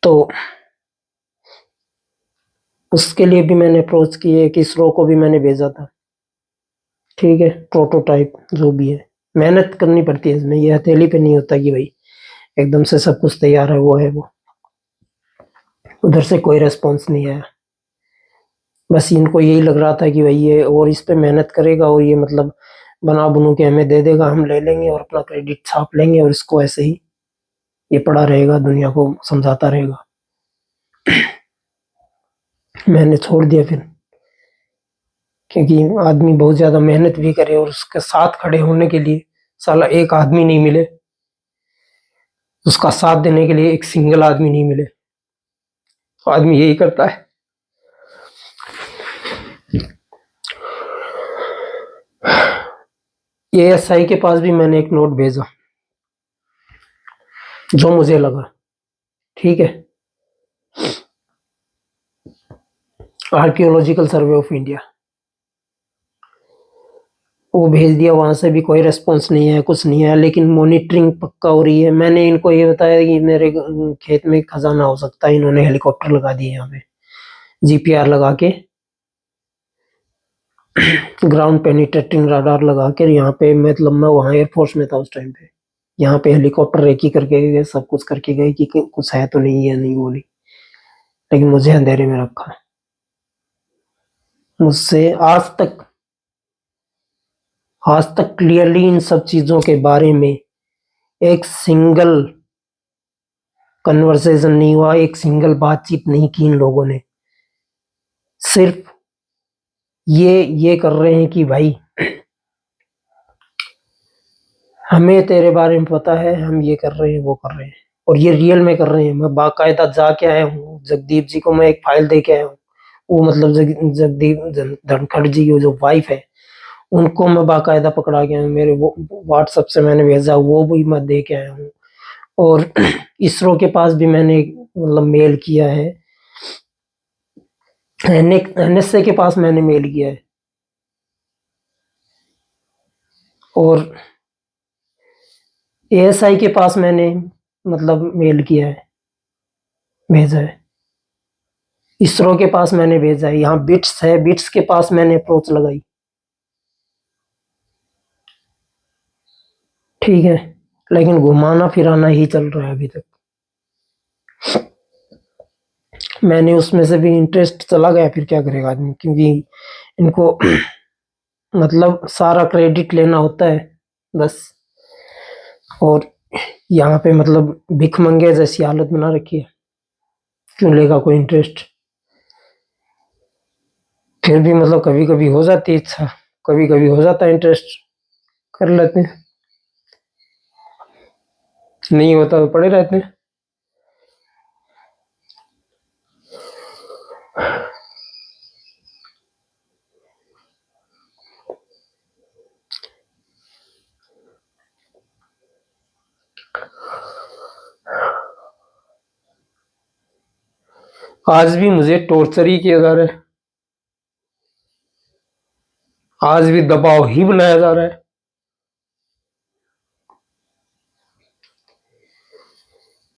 तो उसके लिए भी मैंने अप्रोच किए, कि इसरो को भी मैंने भेजा था। ठीक है, प्रोटोटाइप जो भी है, मेहनत करनी पड़ती है इसमें, ये हथेली पे नहीं होता कि भाई एकदम से सब कुछ तैयार है, वो है वो। उधर से कोई रेस्पॉन्स नहीं आया, बस इनको यही लग रहा था कि भाई ये और इस पे मेहनत करेगा और ये मतलब बना बुनू के हमें दे देगा, हम ले लेंगे और अपना क्रेडिट छाप लेंगे, और इसको ऐसे ही ये पड़ा रहेगा, दुनिया को समझाता रहेगा। मैंने छोड़ दिया फिर, क्योंकि आदमी बहुत ज्यादा मेहनत भी करे और उसके साथ खड़े होने के लिए साला एक आदमी नहीं मिले, उसका साथ देने के लिए एक सिंगल आदमी नहीं मिले, तो आदमी यही करता है। एएसआई के पास भी मैंने एक नोट भेजा, जो मुझे लगा ठीक है, आर्कियोलॉजिकल सर्वे ऑफ इंडिया, वो भेज दिया, वहां से भी कोई रेस्पॉन्स नहीं है, कुछ नहीं है, लेकिन मॉनिटरिंग पक्का हो रही है। मैंने इनको ये बताया कि मेरे खेत में खजाना हो सकता है, इन्होंने हेलीकॉप्टर लगा दिए यहाँ पे, जीपीआर लगा के, ग्राउंड पेनिट्रेटिंग राडार लगा के, यहाँ पे मतलब मैं वहाँ एयरफोर्स में था उस टाइम पे, यहाँ पे हेलीकॉप्टर रेकी करके गए, सब कुछ करके गए कि कुछ है तो नहीं है, नहीं बोली, लेकिन मुझे अंधेरे में रखा। मुझसे आज तक क्लियरली इन सब चीजों के बारे में एक सिंगल कन्वर्सेशन नहीं हुआ, एक सिंगल बातचीत नहीं की इन लोगों ने। सिर्फ ये कर रहे हैं कि भाई हमें तेरे बारे में पता है, हम ये कर रहे हैं, वो कर रहे हैं, और ये रियल में कर रहे हैं। मैं बाकायदा जाके आया हूँ, जगदीप जी को मैं एक फाइल दे के आया हूँ। वो मतलब जगदीप धनखड़ जी की जो वाइफ है, उनको मैं बाकायदा पकड़ा के आया हूँ। मेरे वो व्हाट्सएप से मैंने भेजा, वो भी मैं दे के आया हूँ। और इसरो के पास भी मैंने मतलब मेल किया है, एनएसए के पास मैंने मेल किया है, और एएसआई के पास मैंने मतलब मेल किया है, भेजा है। इसरो के पास मैंने भेजा है, यहाँ बिट्स है, बिट्स के पास मैंने अप्रोच लगाई। ठीक है, लेकिन घुमाना फिराना ही चल रहा है अभी तक। मैंने उसमें से भी इंटरेस्ट चला गया, फिर क्या करेगा आदमी, क्योंकि इनको मतलब सारा क्रेडिट लेना होता है बस। और यहाँ पे मतलब भिख मंगे जैसी हालत बना रखी है, क्यों लेगा कोई इंटरेस्ट। फिर भी मतलब कभी कभी हो जाती है इच्छा, कभी कभी हो जाता है इंटरेस्ट, कर लेते हैं, नहीं होता तो पड़े रहते हैं। आज भी मुझे टॉर्चर ही किया जा रहा है, आज भी दबाव ही बनाया जा रहा है।